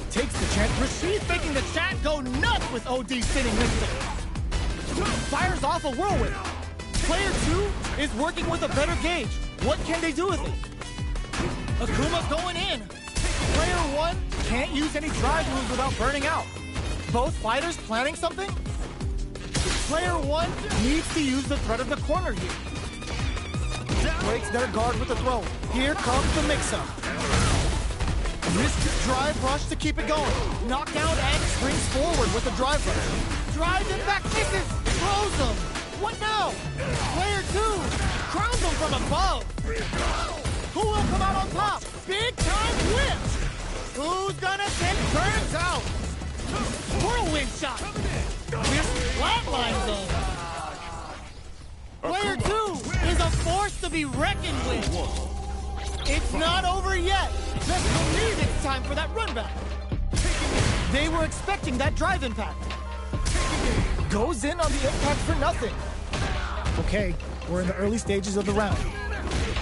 Takes the chance. Rashid making the chat go nuts with OD spinning mixer. Fires off a whirlwind. Player two is working with a better gauge. What can they do with it? Akuma's going in. Player one can't use any drive moves without burning out. Both fighters planning something? Player one needs to use the threat of the corner here. Breaks their guard with a throw. Here comes the mix-up. Risks drive rush to keep it going. Knockdown and springs forward with the drive rush. Drive impact misses. Throws them. What now? Player two crowns them from above. Who will come out on top? Big time whip. Who's gonna send burns out? Whirlwind shot. This flatlines them. Player two is a force to be reckoned with. It's not over yet. Just believe it's time for that run back. They were expecting that drive impact. Goes in on the impact for nothing. Okay, we're in the early stages of the round.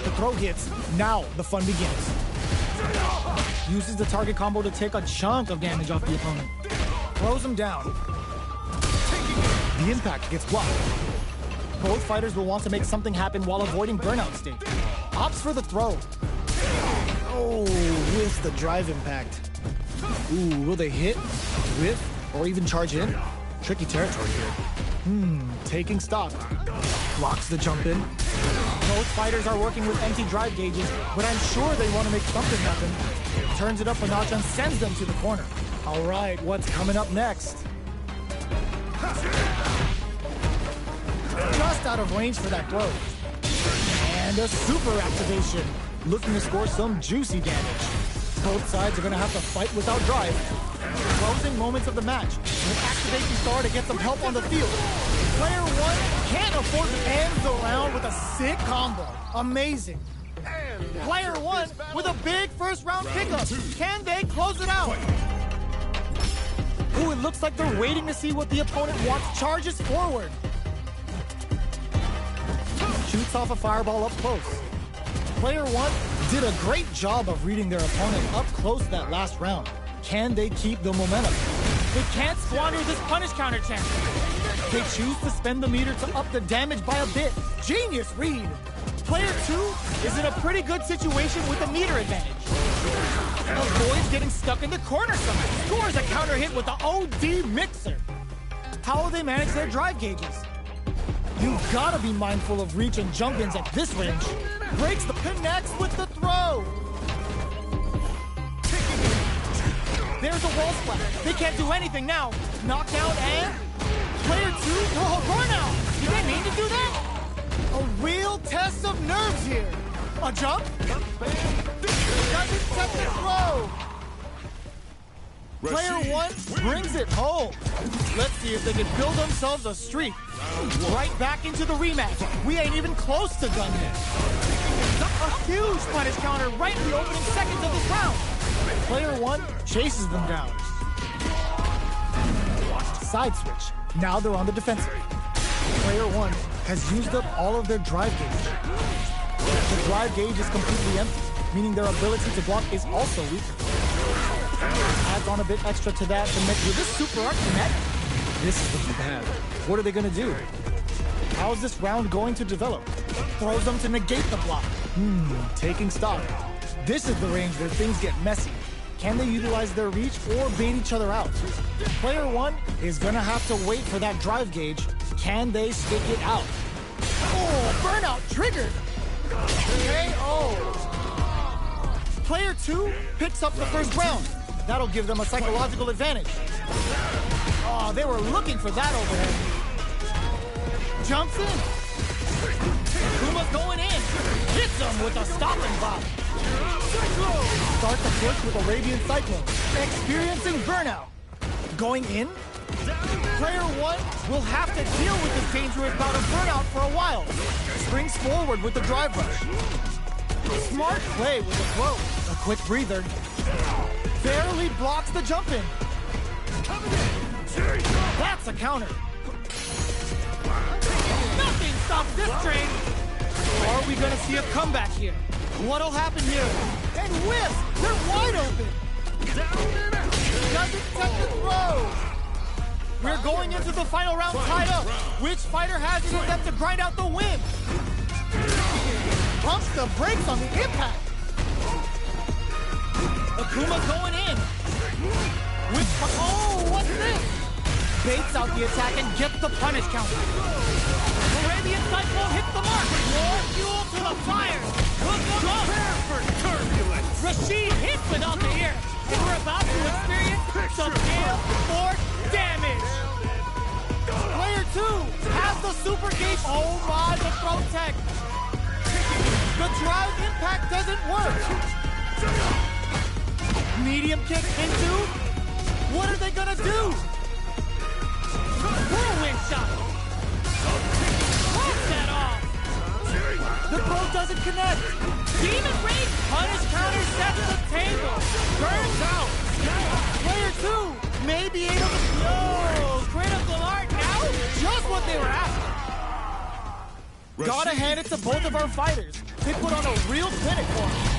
The throw hits. Now the fun begins. Uses the target combo to take a chunk of damage off the opponent. Throws him down. The impact gets blocked. Both fighters will want to make something happen while avoiding burnout state. Opts for the throw. Oh, with the drive impact. Ooh, will they hit, whiff, or even charge in? Tricky territory here. Taking stock. Blocks the jump in. Both fighters are working with empty drive gauges, but I'm sure they want to make something happen. Turns it up a notch and sends them to the corner. All right, what's coming up next? Just out of range for that throw. And a super activation. Looking to score some juicy damage. Both sides are going to have to fight without drive. Closing moments of the match. An activation star to get some help on the field. Player one can't afford to end the round with a sick combo. Amazing. Player one with a big first round pickup. Can they close it out? Ooh, it looks like they're waiting to see what the opponent wants. Charges forward. Shoots off a fireball up close. Player one did a great job of reading their opponent up close that last round. Can they keep the momentum? They can't squander this punish counter chance. They choose to spend the meter to up the damage by a bit. Genius read. Player two is in a pretty good situation with the meter advantage. Avoids getting stuck in the corner somehow. Scores a counter hit with the OD mixer. How will they manage their drive gauges? You've got to be mindful of reach and jump-ins at this range. Breaks the connects with the throw. There's a wall splash. They can't do anything now. knockdown, and player 2, oh, burnout! Did they mean to do that? A real test of nerves here. A jump? Doesn't set the throw. Player 1 brings it home. Let's see if they can build themselves a streak. Right back into the rematch. We ain't even close to done yet. A huge punish counter right in the opening seconds of this round. Player 1 chases them down. Side switch. Now they're on the defensive. Player 1 has used up all of their drive gauge. The drive gauge is completely empty, meaning their ability to block is also weaker. Adds on a bit extra to that to make with this super arc connect. This is looking bad. What are they gonna do? How's this round going to develop? Throws them to negate the block. Taking stock. This is the range where things get messy. Can they utilize their reach or bait each other out? Player 1 is gonna have to wait for that drive gauge. Can they stick it out? Oh, burnout triggered! KO! Player 2 picks up the first round. That'll give them a psychological advantage. Oh, they were looking for that overhead. Jumps in. Kuma's going in. Hits him with a stopping block. Start the push with a Radiant Cyclone. Experiencing burnout. Going in. Player 1 will have to deal with this dangerous bout of burnout for a while. Springs forward with the drive rush. Smart play with the throw. A quick breather. Barely blocks the jump in. That's a counter. Nothing stops this train. Are we gonna see a comeback here? What'll happen here? And whiff! They're wide open. Doesn't set the throw. We're going into the final round tied up. Which fighter has it in them to grind out the win? Pumps the brakes on the impact. Akuma's going in. Oh, what's this? Baits out the attack and gets the punish counter. Arabian Cyclone hits the mark. More fuel to the fire. Hook them up. Prepare for turbulence. Rashid hits without the air. And we're about to experience some scale for damage. Player 2 has the super gauge. Oh my, the throw tech. The drive impact doesn't work. Medium kick into. What are they gonna do? Whirlwind shot. Pops that off. The throw doesn't connect. Demon Rage punish counter sets the table. Burns out. Player 2 may be able to. No, critical art now. Just what they were after. Gotta hand it to both of our fighters. They put on a real clinic for us.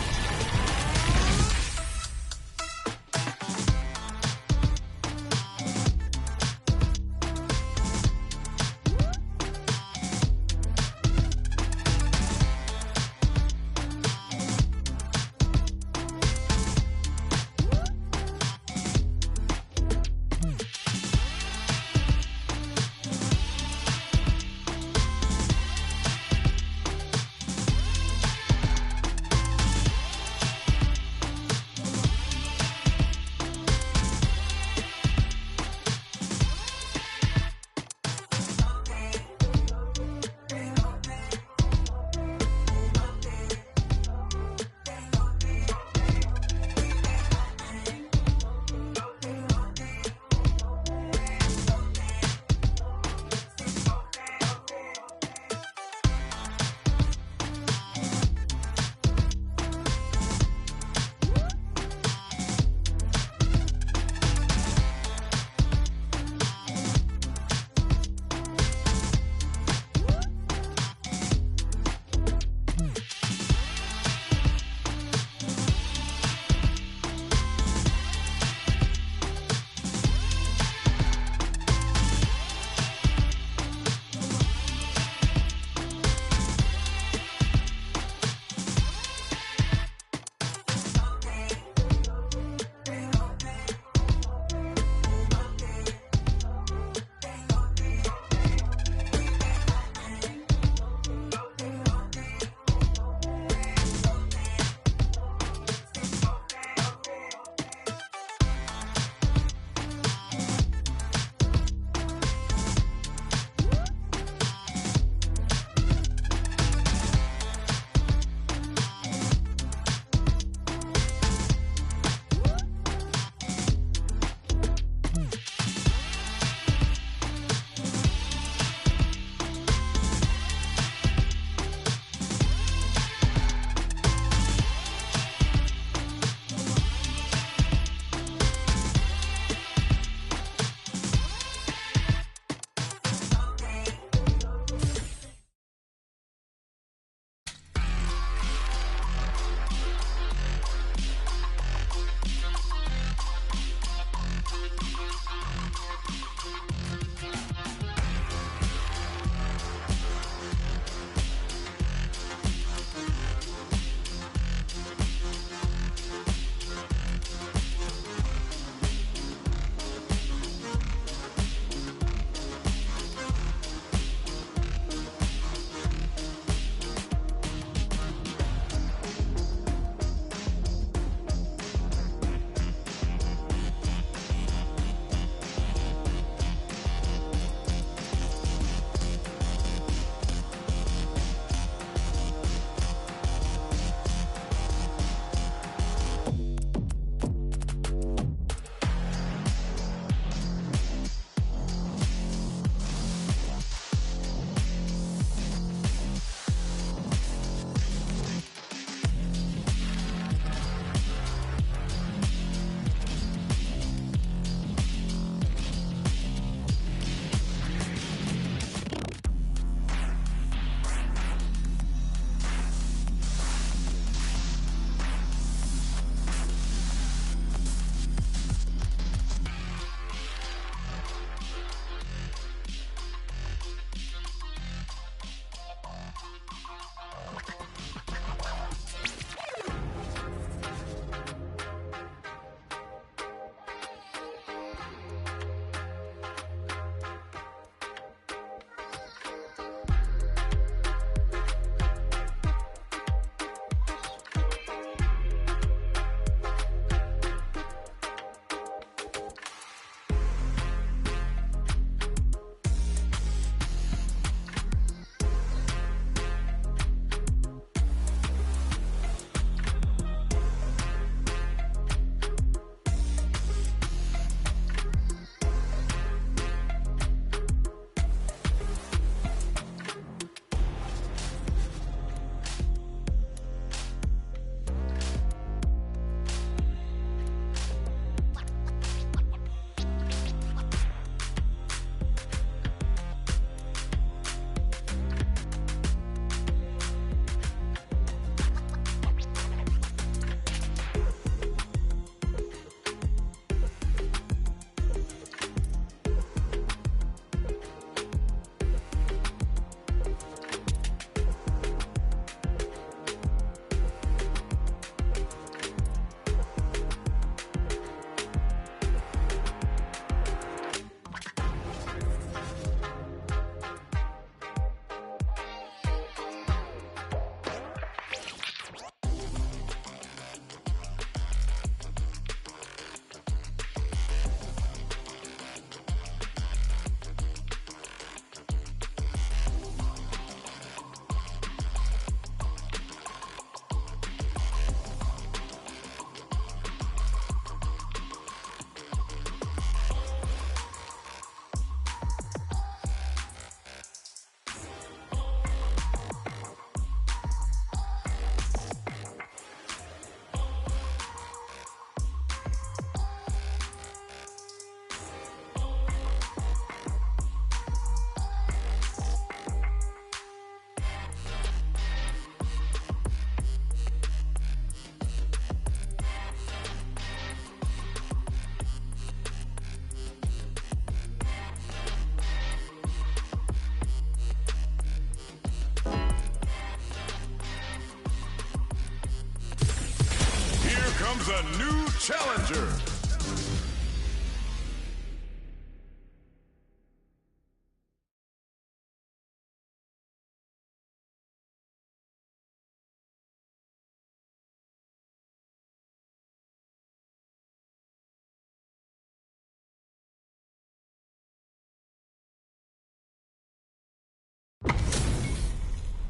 a new challenger.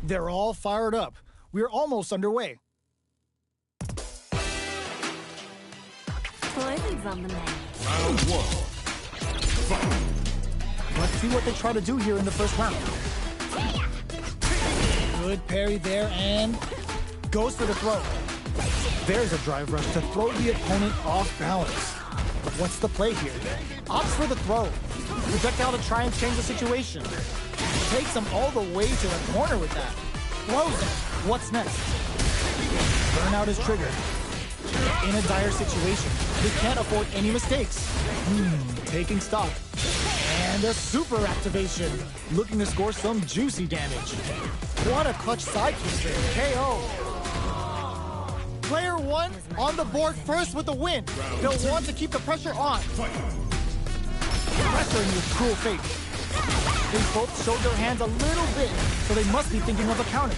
They're all fired up. We're almost underway. Toilet's on the menu. Round one. Fight. Let's see what they try to do here in the first round. Good parry there and goes for the throw. There's a drive rush to throw the opponent off balance. What's the play here? Opts for the throw. Projectile to try and change the situation. Takes him all the way to the corner with that. Throws him. What's next? Burnout is triggered. In a dire situation. They can't afford any mistakes. Taking stock. And a super activation. Looking to score some juicy damage. What a clutch sidekick there. KO. Player one on the board first with the win. They'll want to keep the pressure on. Pressuring with cruel fate. They both showed their hands a little bit, so they must be thinking of a counter.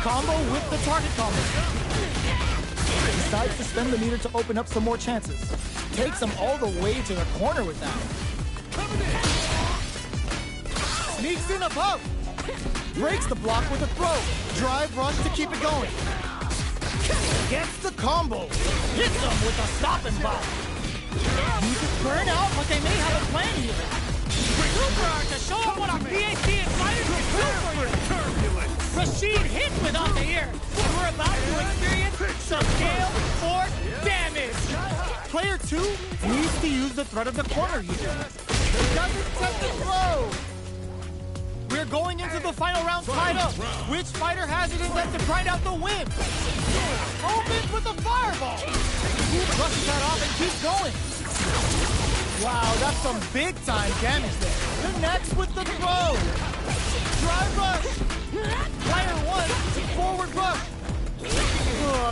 Combo with the target combo. Decides to spend the meter to open up some more chances. Takes them all the way to the corner with that. Sneaks in above. Breaks the block with a throw. Drive rush to keep it going. Gets the combo. Hits them with a stop and pop. Need to burn out, but they may have a plan here. Super to show them what a PhD in fighters can do for you. Rashid hits without the ear. We're about to experience some scale or damage. Player two needs to use the threat of the corner here. Doesn't set the throw. We're going into the final round tied up. Which fighter has it in them to grind out the win? Opens with a fireball. Who brushes that off and keeps going? Wow, that's some big-time damage there. Connects with the throw. Drive rush. Player one, forward rush.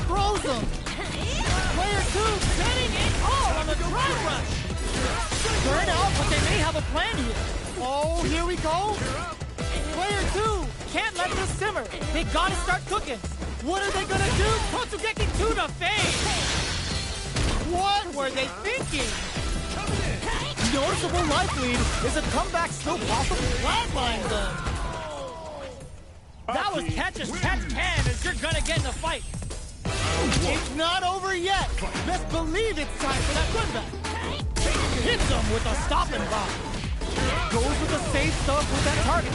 Throws him. Player two, setting it all on the drive rush. Burn out, but they may have a plan here. Oh, here we go. Player two, can't let this simmer. They gotta start cooking. What are they gonna do? Totsugeki to the face. What were they thinking? Noticeable life lead. Is a comeback still possible? Flatline them. That was catch as catch can as you're gonna get in a fight. It's not over yet. Let's believe it's time for that comeback. Hits him with a stop and bomb. Goes with the safe stuff with that target.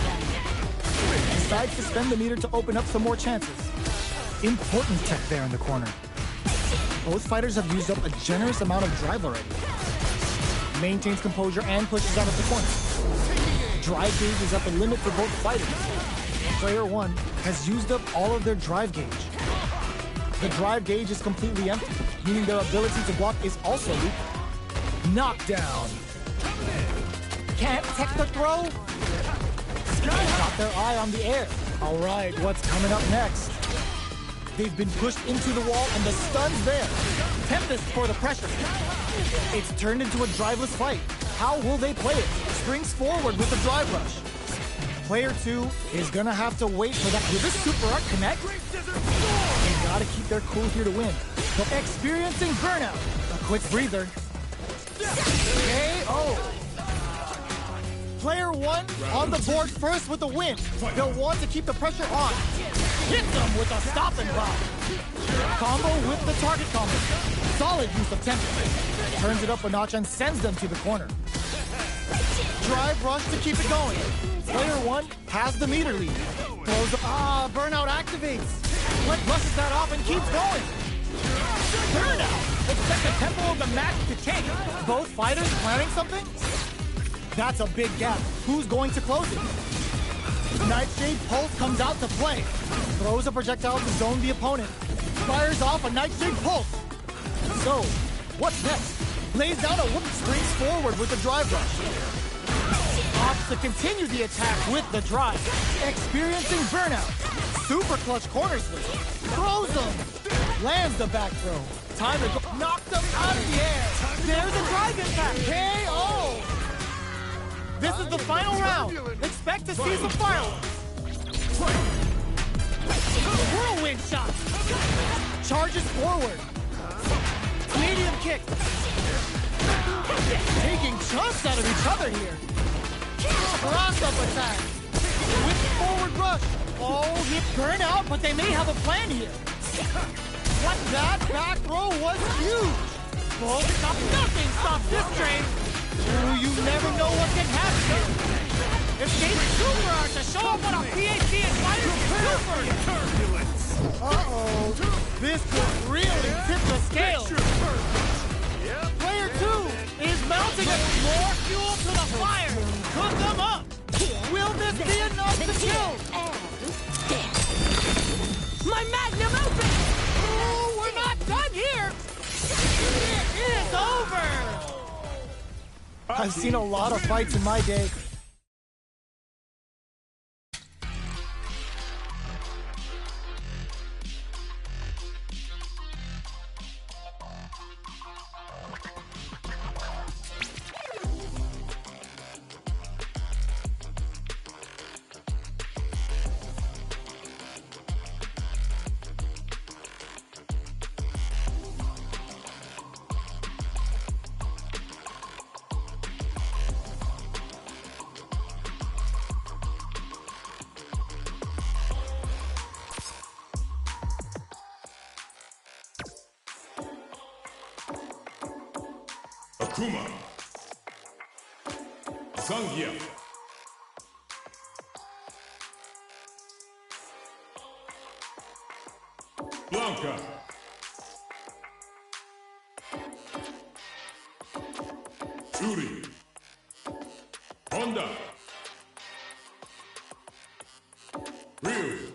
Decides to spend the meter to open up some more chances. Important tech there in the corner. Both fighters have used up a generous amount of drive already. Maintains composure and pushes out of the corner. Drive gauge is at the limit for both fighters. Player one has used up all of their drive gauge. The drive gauge is completely empty, meaning their ability to block is also weak. Knockdown. Can't tech the throw. Got their eye on the air. All right, what's coming up next? They've been pushed into the wall and the stun's there. Tempest for the pressure. It's turned into a driveless fight. How will they play it? Springs forward with the drive rush. Player two is gonna have to wait for that. Will this super art connect? They gotta keep their cool here to win. But experiencing burnout. A quick breather. KO. Player one on the board first with the win. They'll want to keep the pressure on. Hits them with a stop and pop. Combo with the target combo. Solid use of tempo. Turns it up a notch and sends them to the corner. Drive rush to keep it going. Player one has the meter lead. Throws up. Burnout activates. Flint brushes that off and keeps going. Burnout. Expect the tempo of the match to change. Both fighters planning something? That's a big gap. Who's going to close it? Nightshade Pulse comes out to play. Throws a projectile to zone the opponent. Fires off a Nightshade Pulse. So, what's next? Lays down a whoop, springs forward with the drive rush. Opts to continue the attack with the drive. Experiencing burnout. Super clutch corner switch. Throws them. Lands the back throw. Time to go. knocked him out of the air. There's a drive impact. KO. This is the final round. Expect to see some fireworks. Whirlwind shot. Charges forward. Medium kick. Taking chunks out of each other here. Cross-up attack. With forward rush. Oh, hit burn out, but they may have a plan here. What? That back throw was huge. Oh, nothing stops this train. Ooh, you never know what can happen here. Escape Super Art to show up what a PhD inspired can do for you. Turbulence. Uh-oh. This could really tip the scale. Player 2 is mounting more fuel to the fire. Cook them up. Will this be enough to kill? My magnum opus! Oh, we're not done here! It is over! I've seen a lot of fights in my day. Akuma. Zangief. Blanca. Yuri. Honda. Ryu.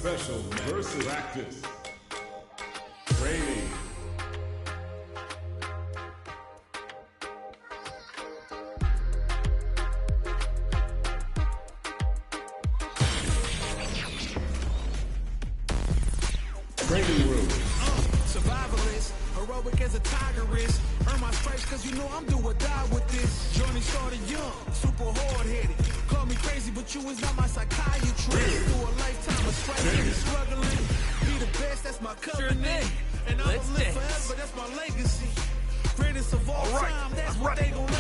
Special versus Actus. Training. Training room. Survivalist, heroic as a tiger is. Earn my stripes cause you know I'm do or die with this. Journey started young, super hard-headed. Call me crazy, but you is not my psychiatrist. Through a lifetime of strife, struggling. Be the best, that's my covenant. And I'ma live forever, that's my legacy. Greatest of all time, that's what they gon' label me.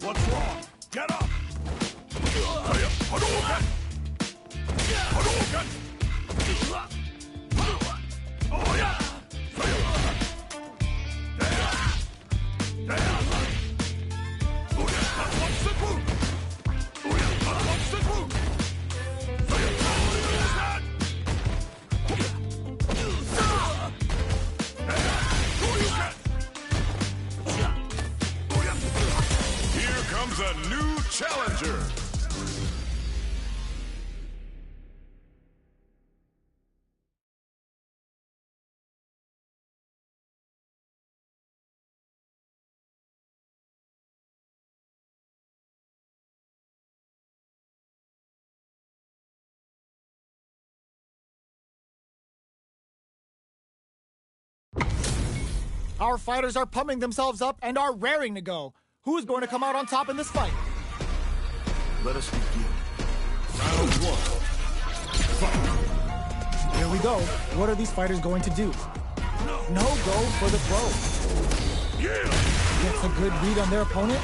What's wrong? Get up! Hadouken! Hadouken! Oh yeah! Here comes a new challenger! Our fighters are pumping themselves up and are raring to go. Who's going to come out on top in this fight? Let us begin. Round one. Fight. Here we go. What are these fighters going to do? No go for the throw. Yeah! Gets a good read on their opponent.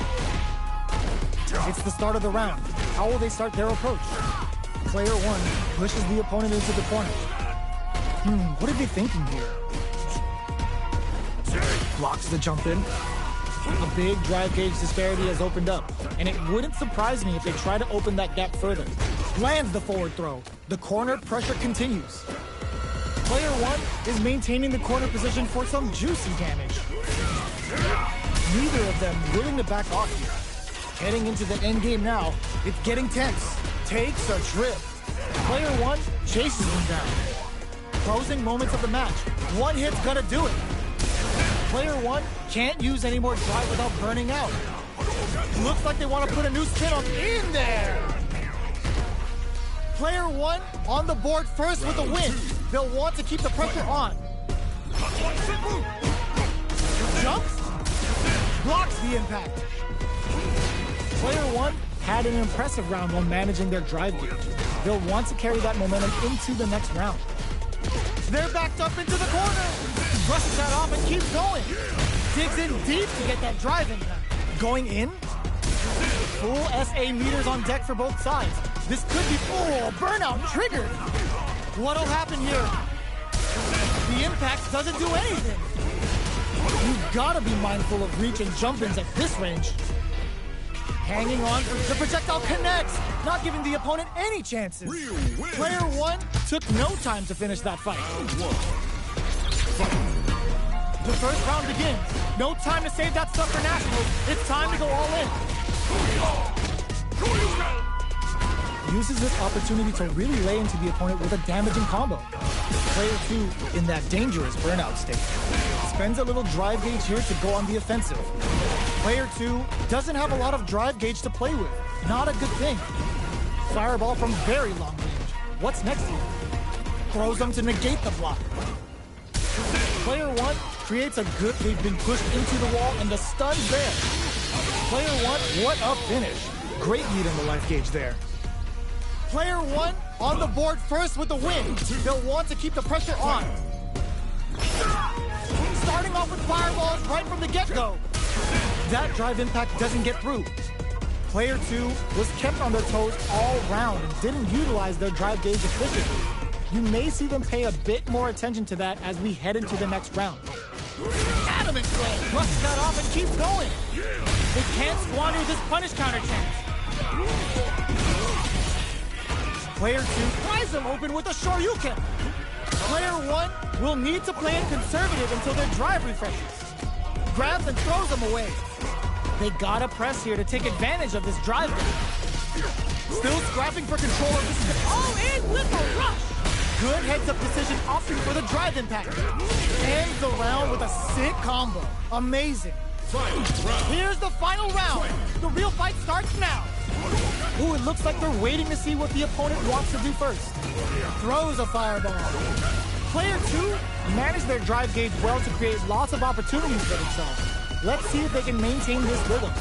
It's the start of the round. How will they start their approach? Player one pushes the opponent into the corner. What are they thinking here? Blocks the jump in. A big drive gauge disparity has opened up, and it wouldn't surprise me if they try to open that gap further. Lands the forward throw. The corner pressure continues. Player one is maintaining the corner position for some juicy damage. Neither of them willing to back off here. Heading into the end game now, it's getting tense. Takes a trip. Player one chases him down. Closing moments of the match. One hit's gonna do it. Player one can't use any more drive without burning out. Looks like they want to put a new spin on in there. Player one on the board first with the win. They'll want to keep the pressure on. Jumps. Blocks the impact. Player one had an impressive round while managing their drive gauge. They'll want to carry that momentum into the next round. They're backed up into the corner. Brushes that off and keeps going. Digs in deep to get that drive impact. Going in. Full SA meters on deck for both sides. This could be burnout triggered. What'll happen here? The impact doesn't do anything. You've got to be mindful of reach and jump-ins at this range. Hanging on, the projectile connects, not giving the opponent any chances. Player one took no time to finish that fight. The first round begins. No time to save that stuff for nationals. It's time to go all in. Uses this opportunity to really lay into the opponent with a damaging combo. Player two in that dangerous burnout state. Spends a little drive gauge here to go on the offensive. Player two doesn't have a lot of drive gauge to play with. Not a good thing. Fireball from very long range. What's next here? Throws them to negate the block. Player one creates a good, they've been pushed into the wall and the stun's there. Player one, what a finish. Great lead on the life gauge there. Player one on the board first with the win. They'll want to keep the pressure on. Starts starting off with fireballs right from the get-go. That drive impact doesn't get through. Player 2 was kept on their toes all round and didn't utilize their drive gauge efficiently. You may see them pay a bit more attention to that as we head into the next round. Adamant Flame brushes that off and keeps going. They can't squander this punish counter chance. Player 2 pries them open with a Shoryuken. Player 1 will need to play it conservative until their drive refreshes. Grabs and throws them away. They gotta press here to take advantage of this drive game. Still scrapping for control of this. All in with a rush. Good heads-up decision opting for the drive impact. Ends the round with a sick combo. Amazing. Here's the final round. The real fight starts now. Ooh, it looks like they're waiting to see what the opponent wants to do first. Throws a fireball. Player 2 managed their drive gauge well to create lots of opportunities for themselves. Let's see if they can maintain this rhythm.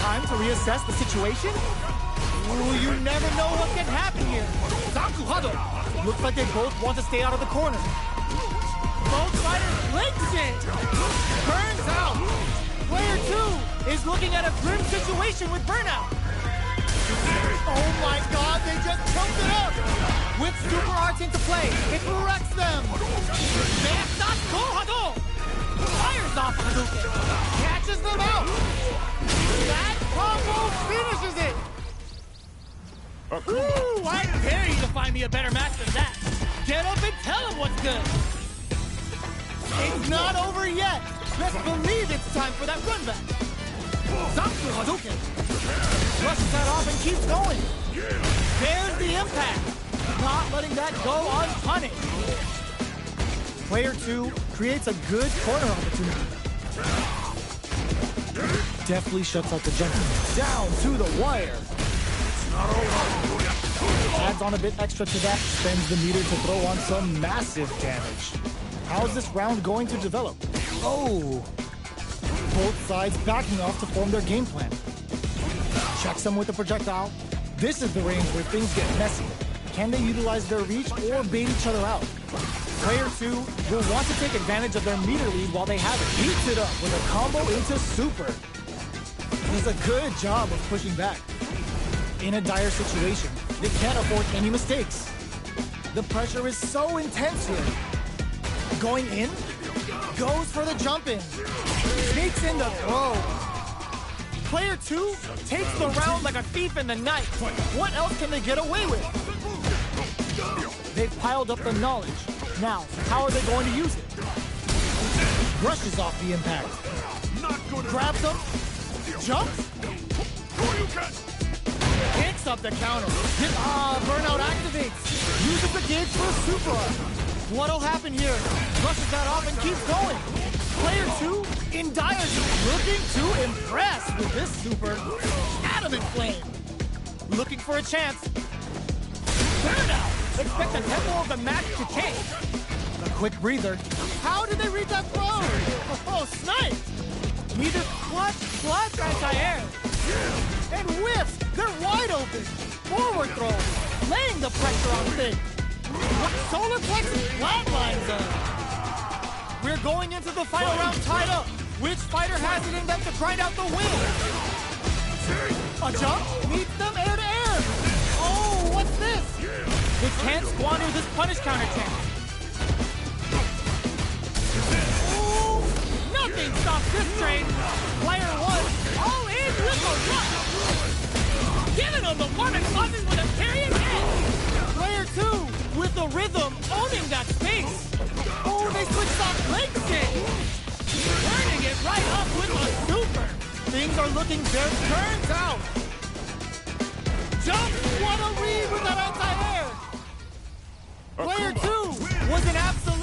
Time to reassess the situation? Ooh, you never know what can happen here. Zakuhado. Looks like they both want to stay out of the corner. Both fighters links it. Burns out. Player 2 is looking at a grim situation with burnout. Oh my god, they just choked it up. With super arts into play, it wrecks them. Fires off Hadouken. Catches them out. That combo finishes it. Ooh, I dare you to find me a better match than that. Get up and tell him what's good. It's not over yet. Best believe it's time for that run back. Zanku Hadouken. Brushes that off and keeps going. There's the impact. Not letting that go unpunished. Player 2 creates a good corner opportunity. Deftly shuts out the jump. Down to the wire. Adds on a bit extra to that, spends the meter to throw on some massive damage. How's this round going to develop? Oh! Both sides backing off to form their game plan. Checks them with the projectile. This is the range where things get messy. Can they utilize their reach or bait each other out? Player 2 will want to take advantage of their meter lead while they have it. Heats it up with a combo into super. Does a good job of pushing back. In a dire situation, they can't afford any mistakes. The pressure is so intense here. Going in, goes for the jump in, sneaks in the throw. Player 2 takes the round like a thief in the night. What else can they get away with? They've piled up the knowledge. Now, how are they going to use it? Brushes off the impact. Grabs them, jumps, picks up the counter. Burnout activates. Uses the gauge for a super arc. What'll happen here? Brushes that off and keeps going. Player 2 in dire need, looking to impress with this super. Adamant Flame. Looking for a chance. Burnout. Expect the tempo of the match to change. A quick breather. How did they read that throw? Oh, sniped. Neither clutch anti-air. And whiffs. They're wide open. Forward throw. Laying the pressure on things. Solar plexus flatlines them. We're going into the final round tied up. Which fighter has it in them to grind out the win? A jump meets them air to air. Oh, what's this? They can't squander this punish counter chance. Ooh, nothing stops this train. Player 1 all in with a rush. Giving them the warming causes with a period hit. Player 2 with the rhythm owning that space. Oh, they switched off leg kick. Turning it right up with a super. Things are looking very turns out. Jump, what a read with that anti-air. Player 2 was an absolute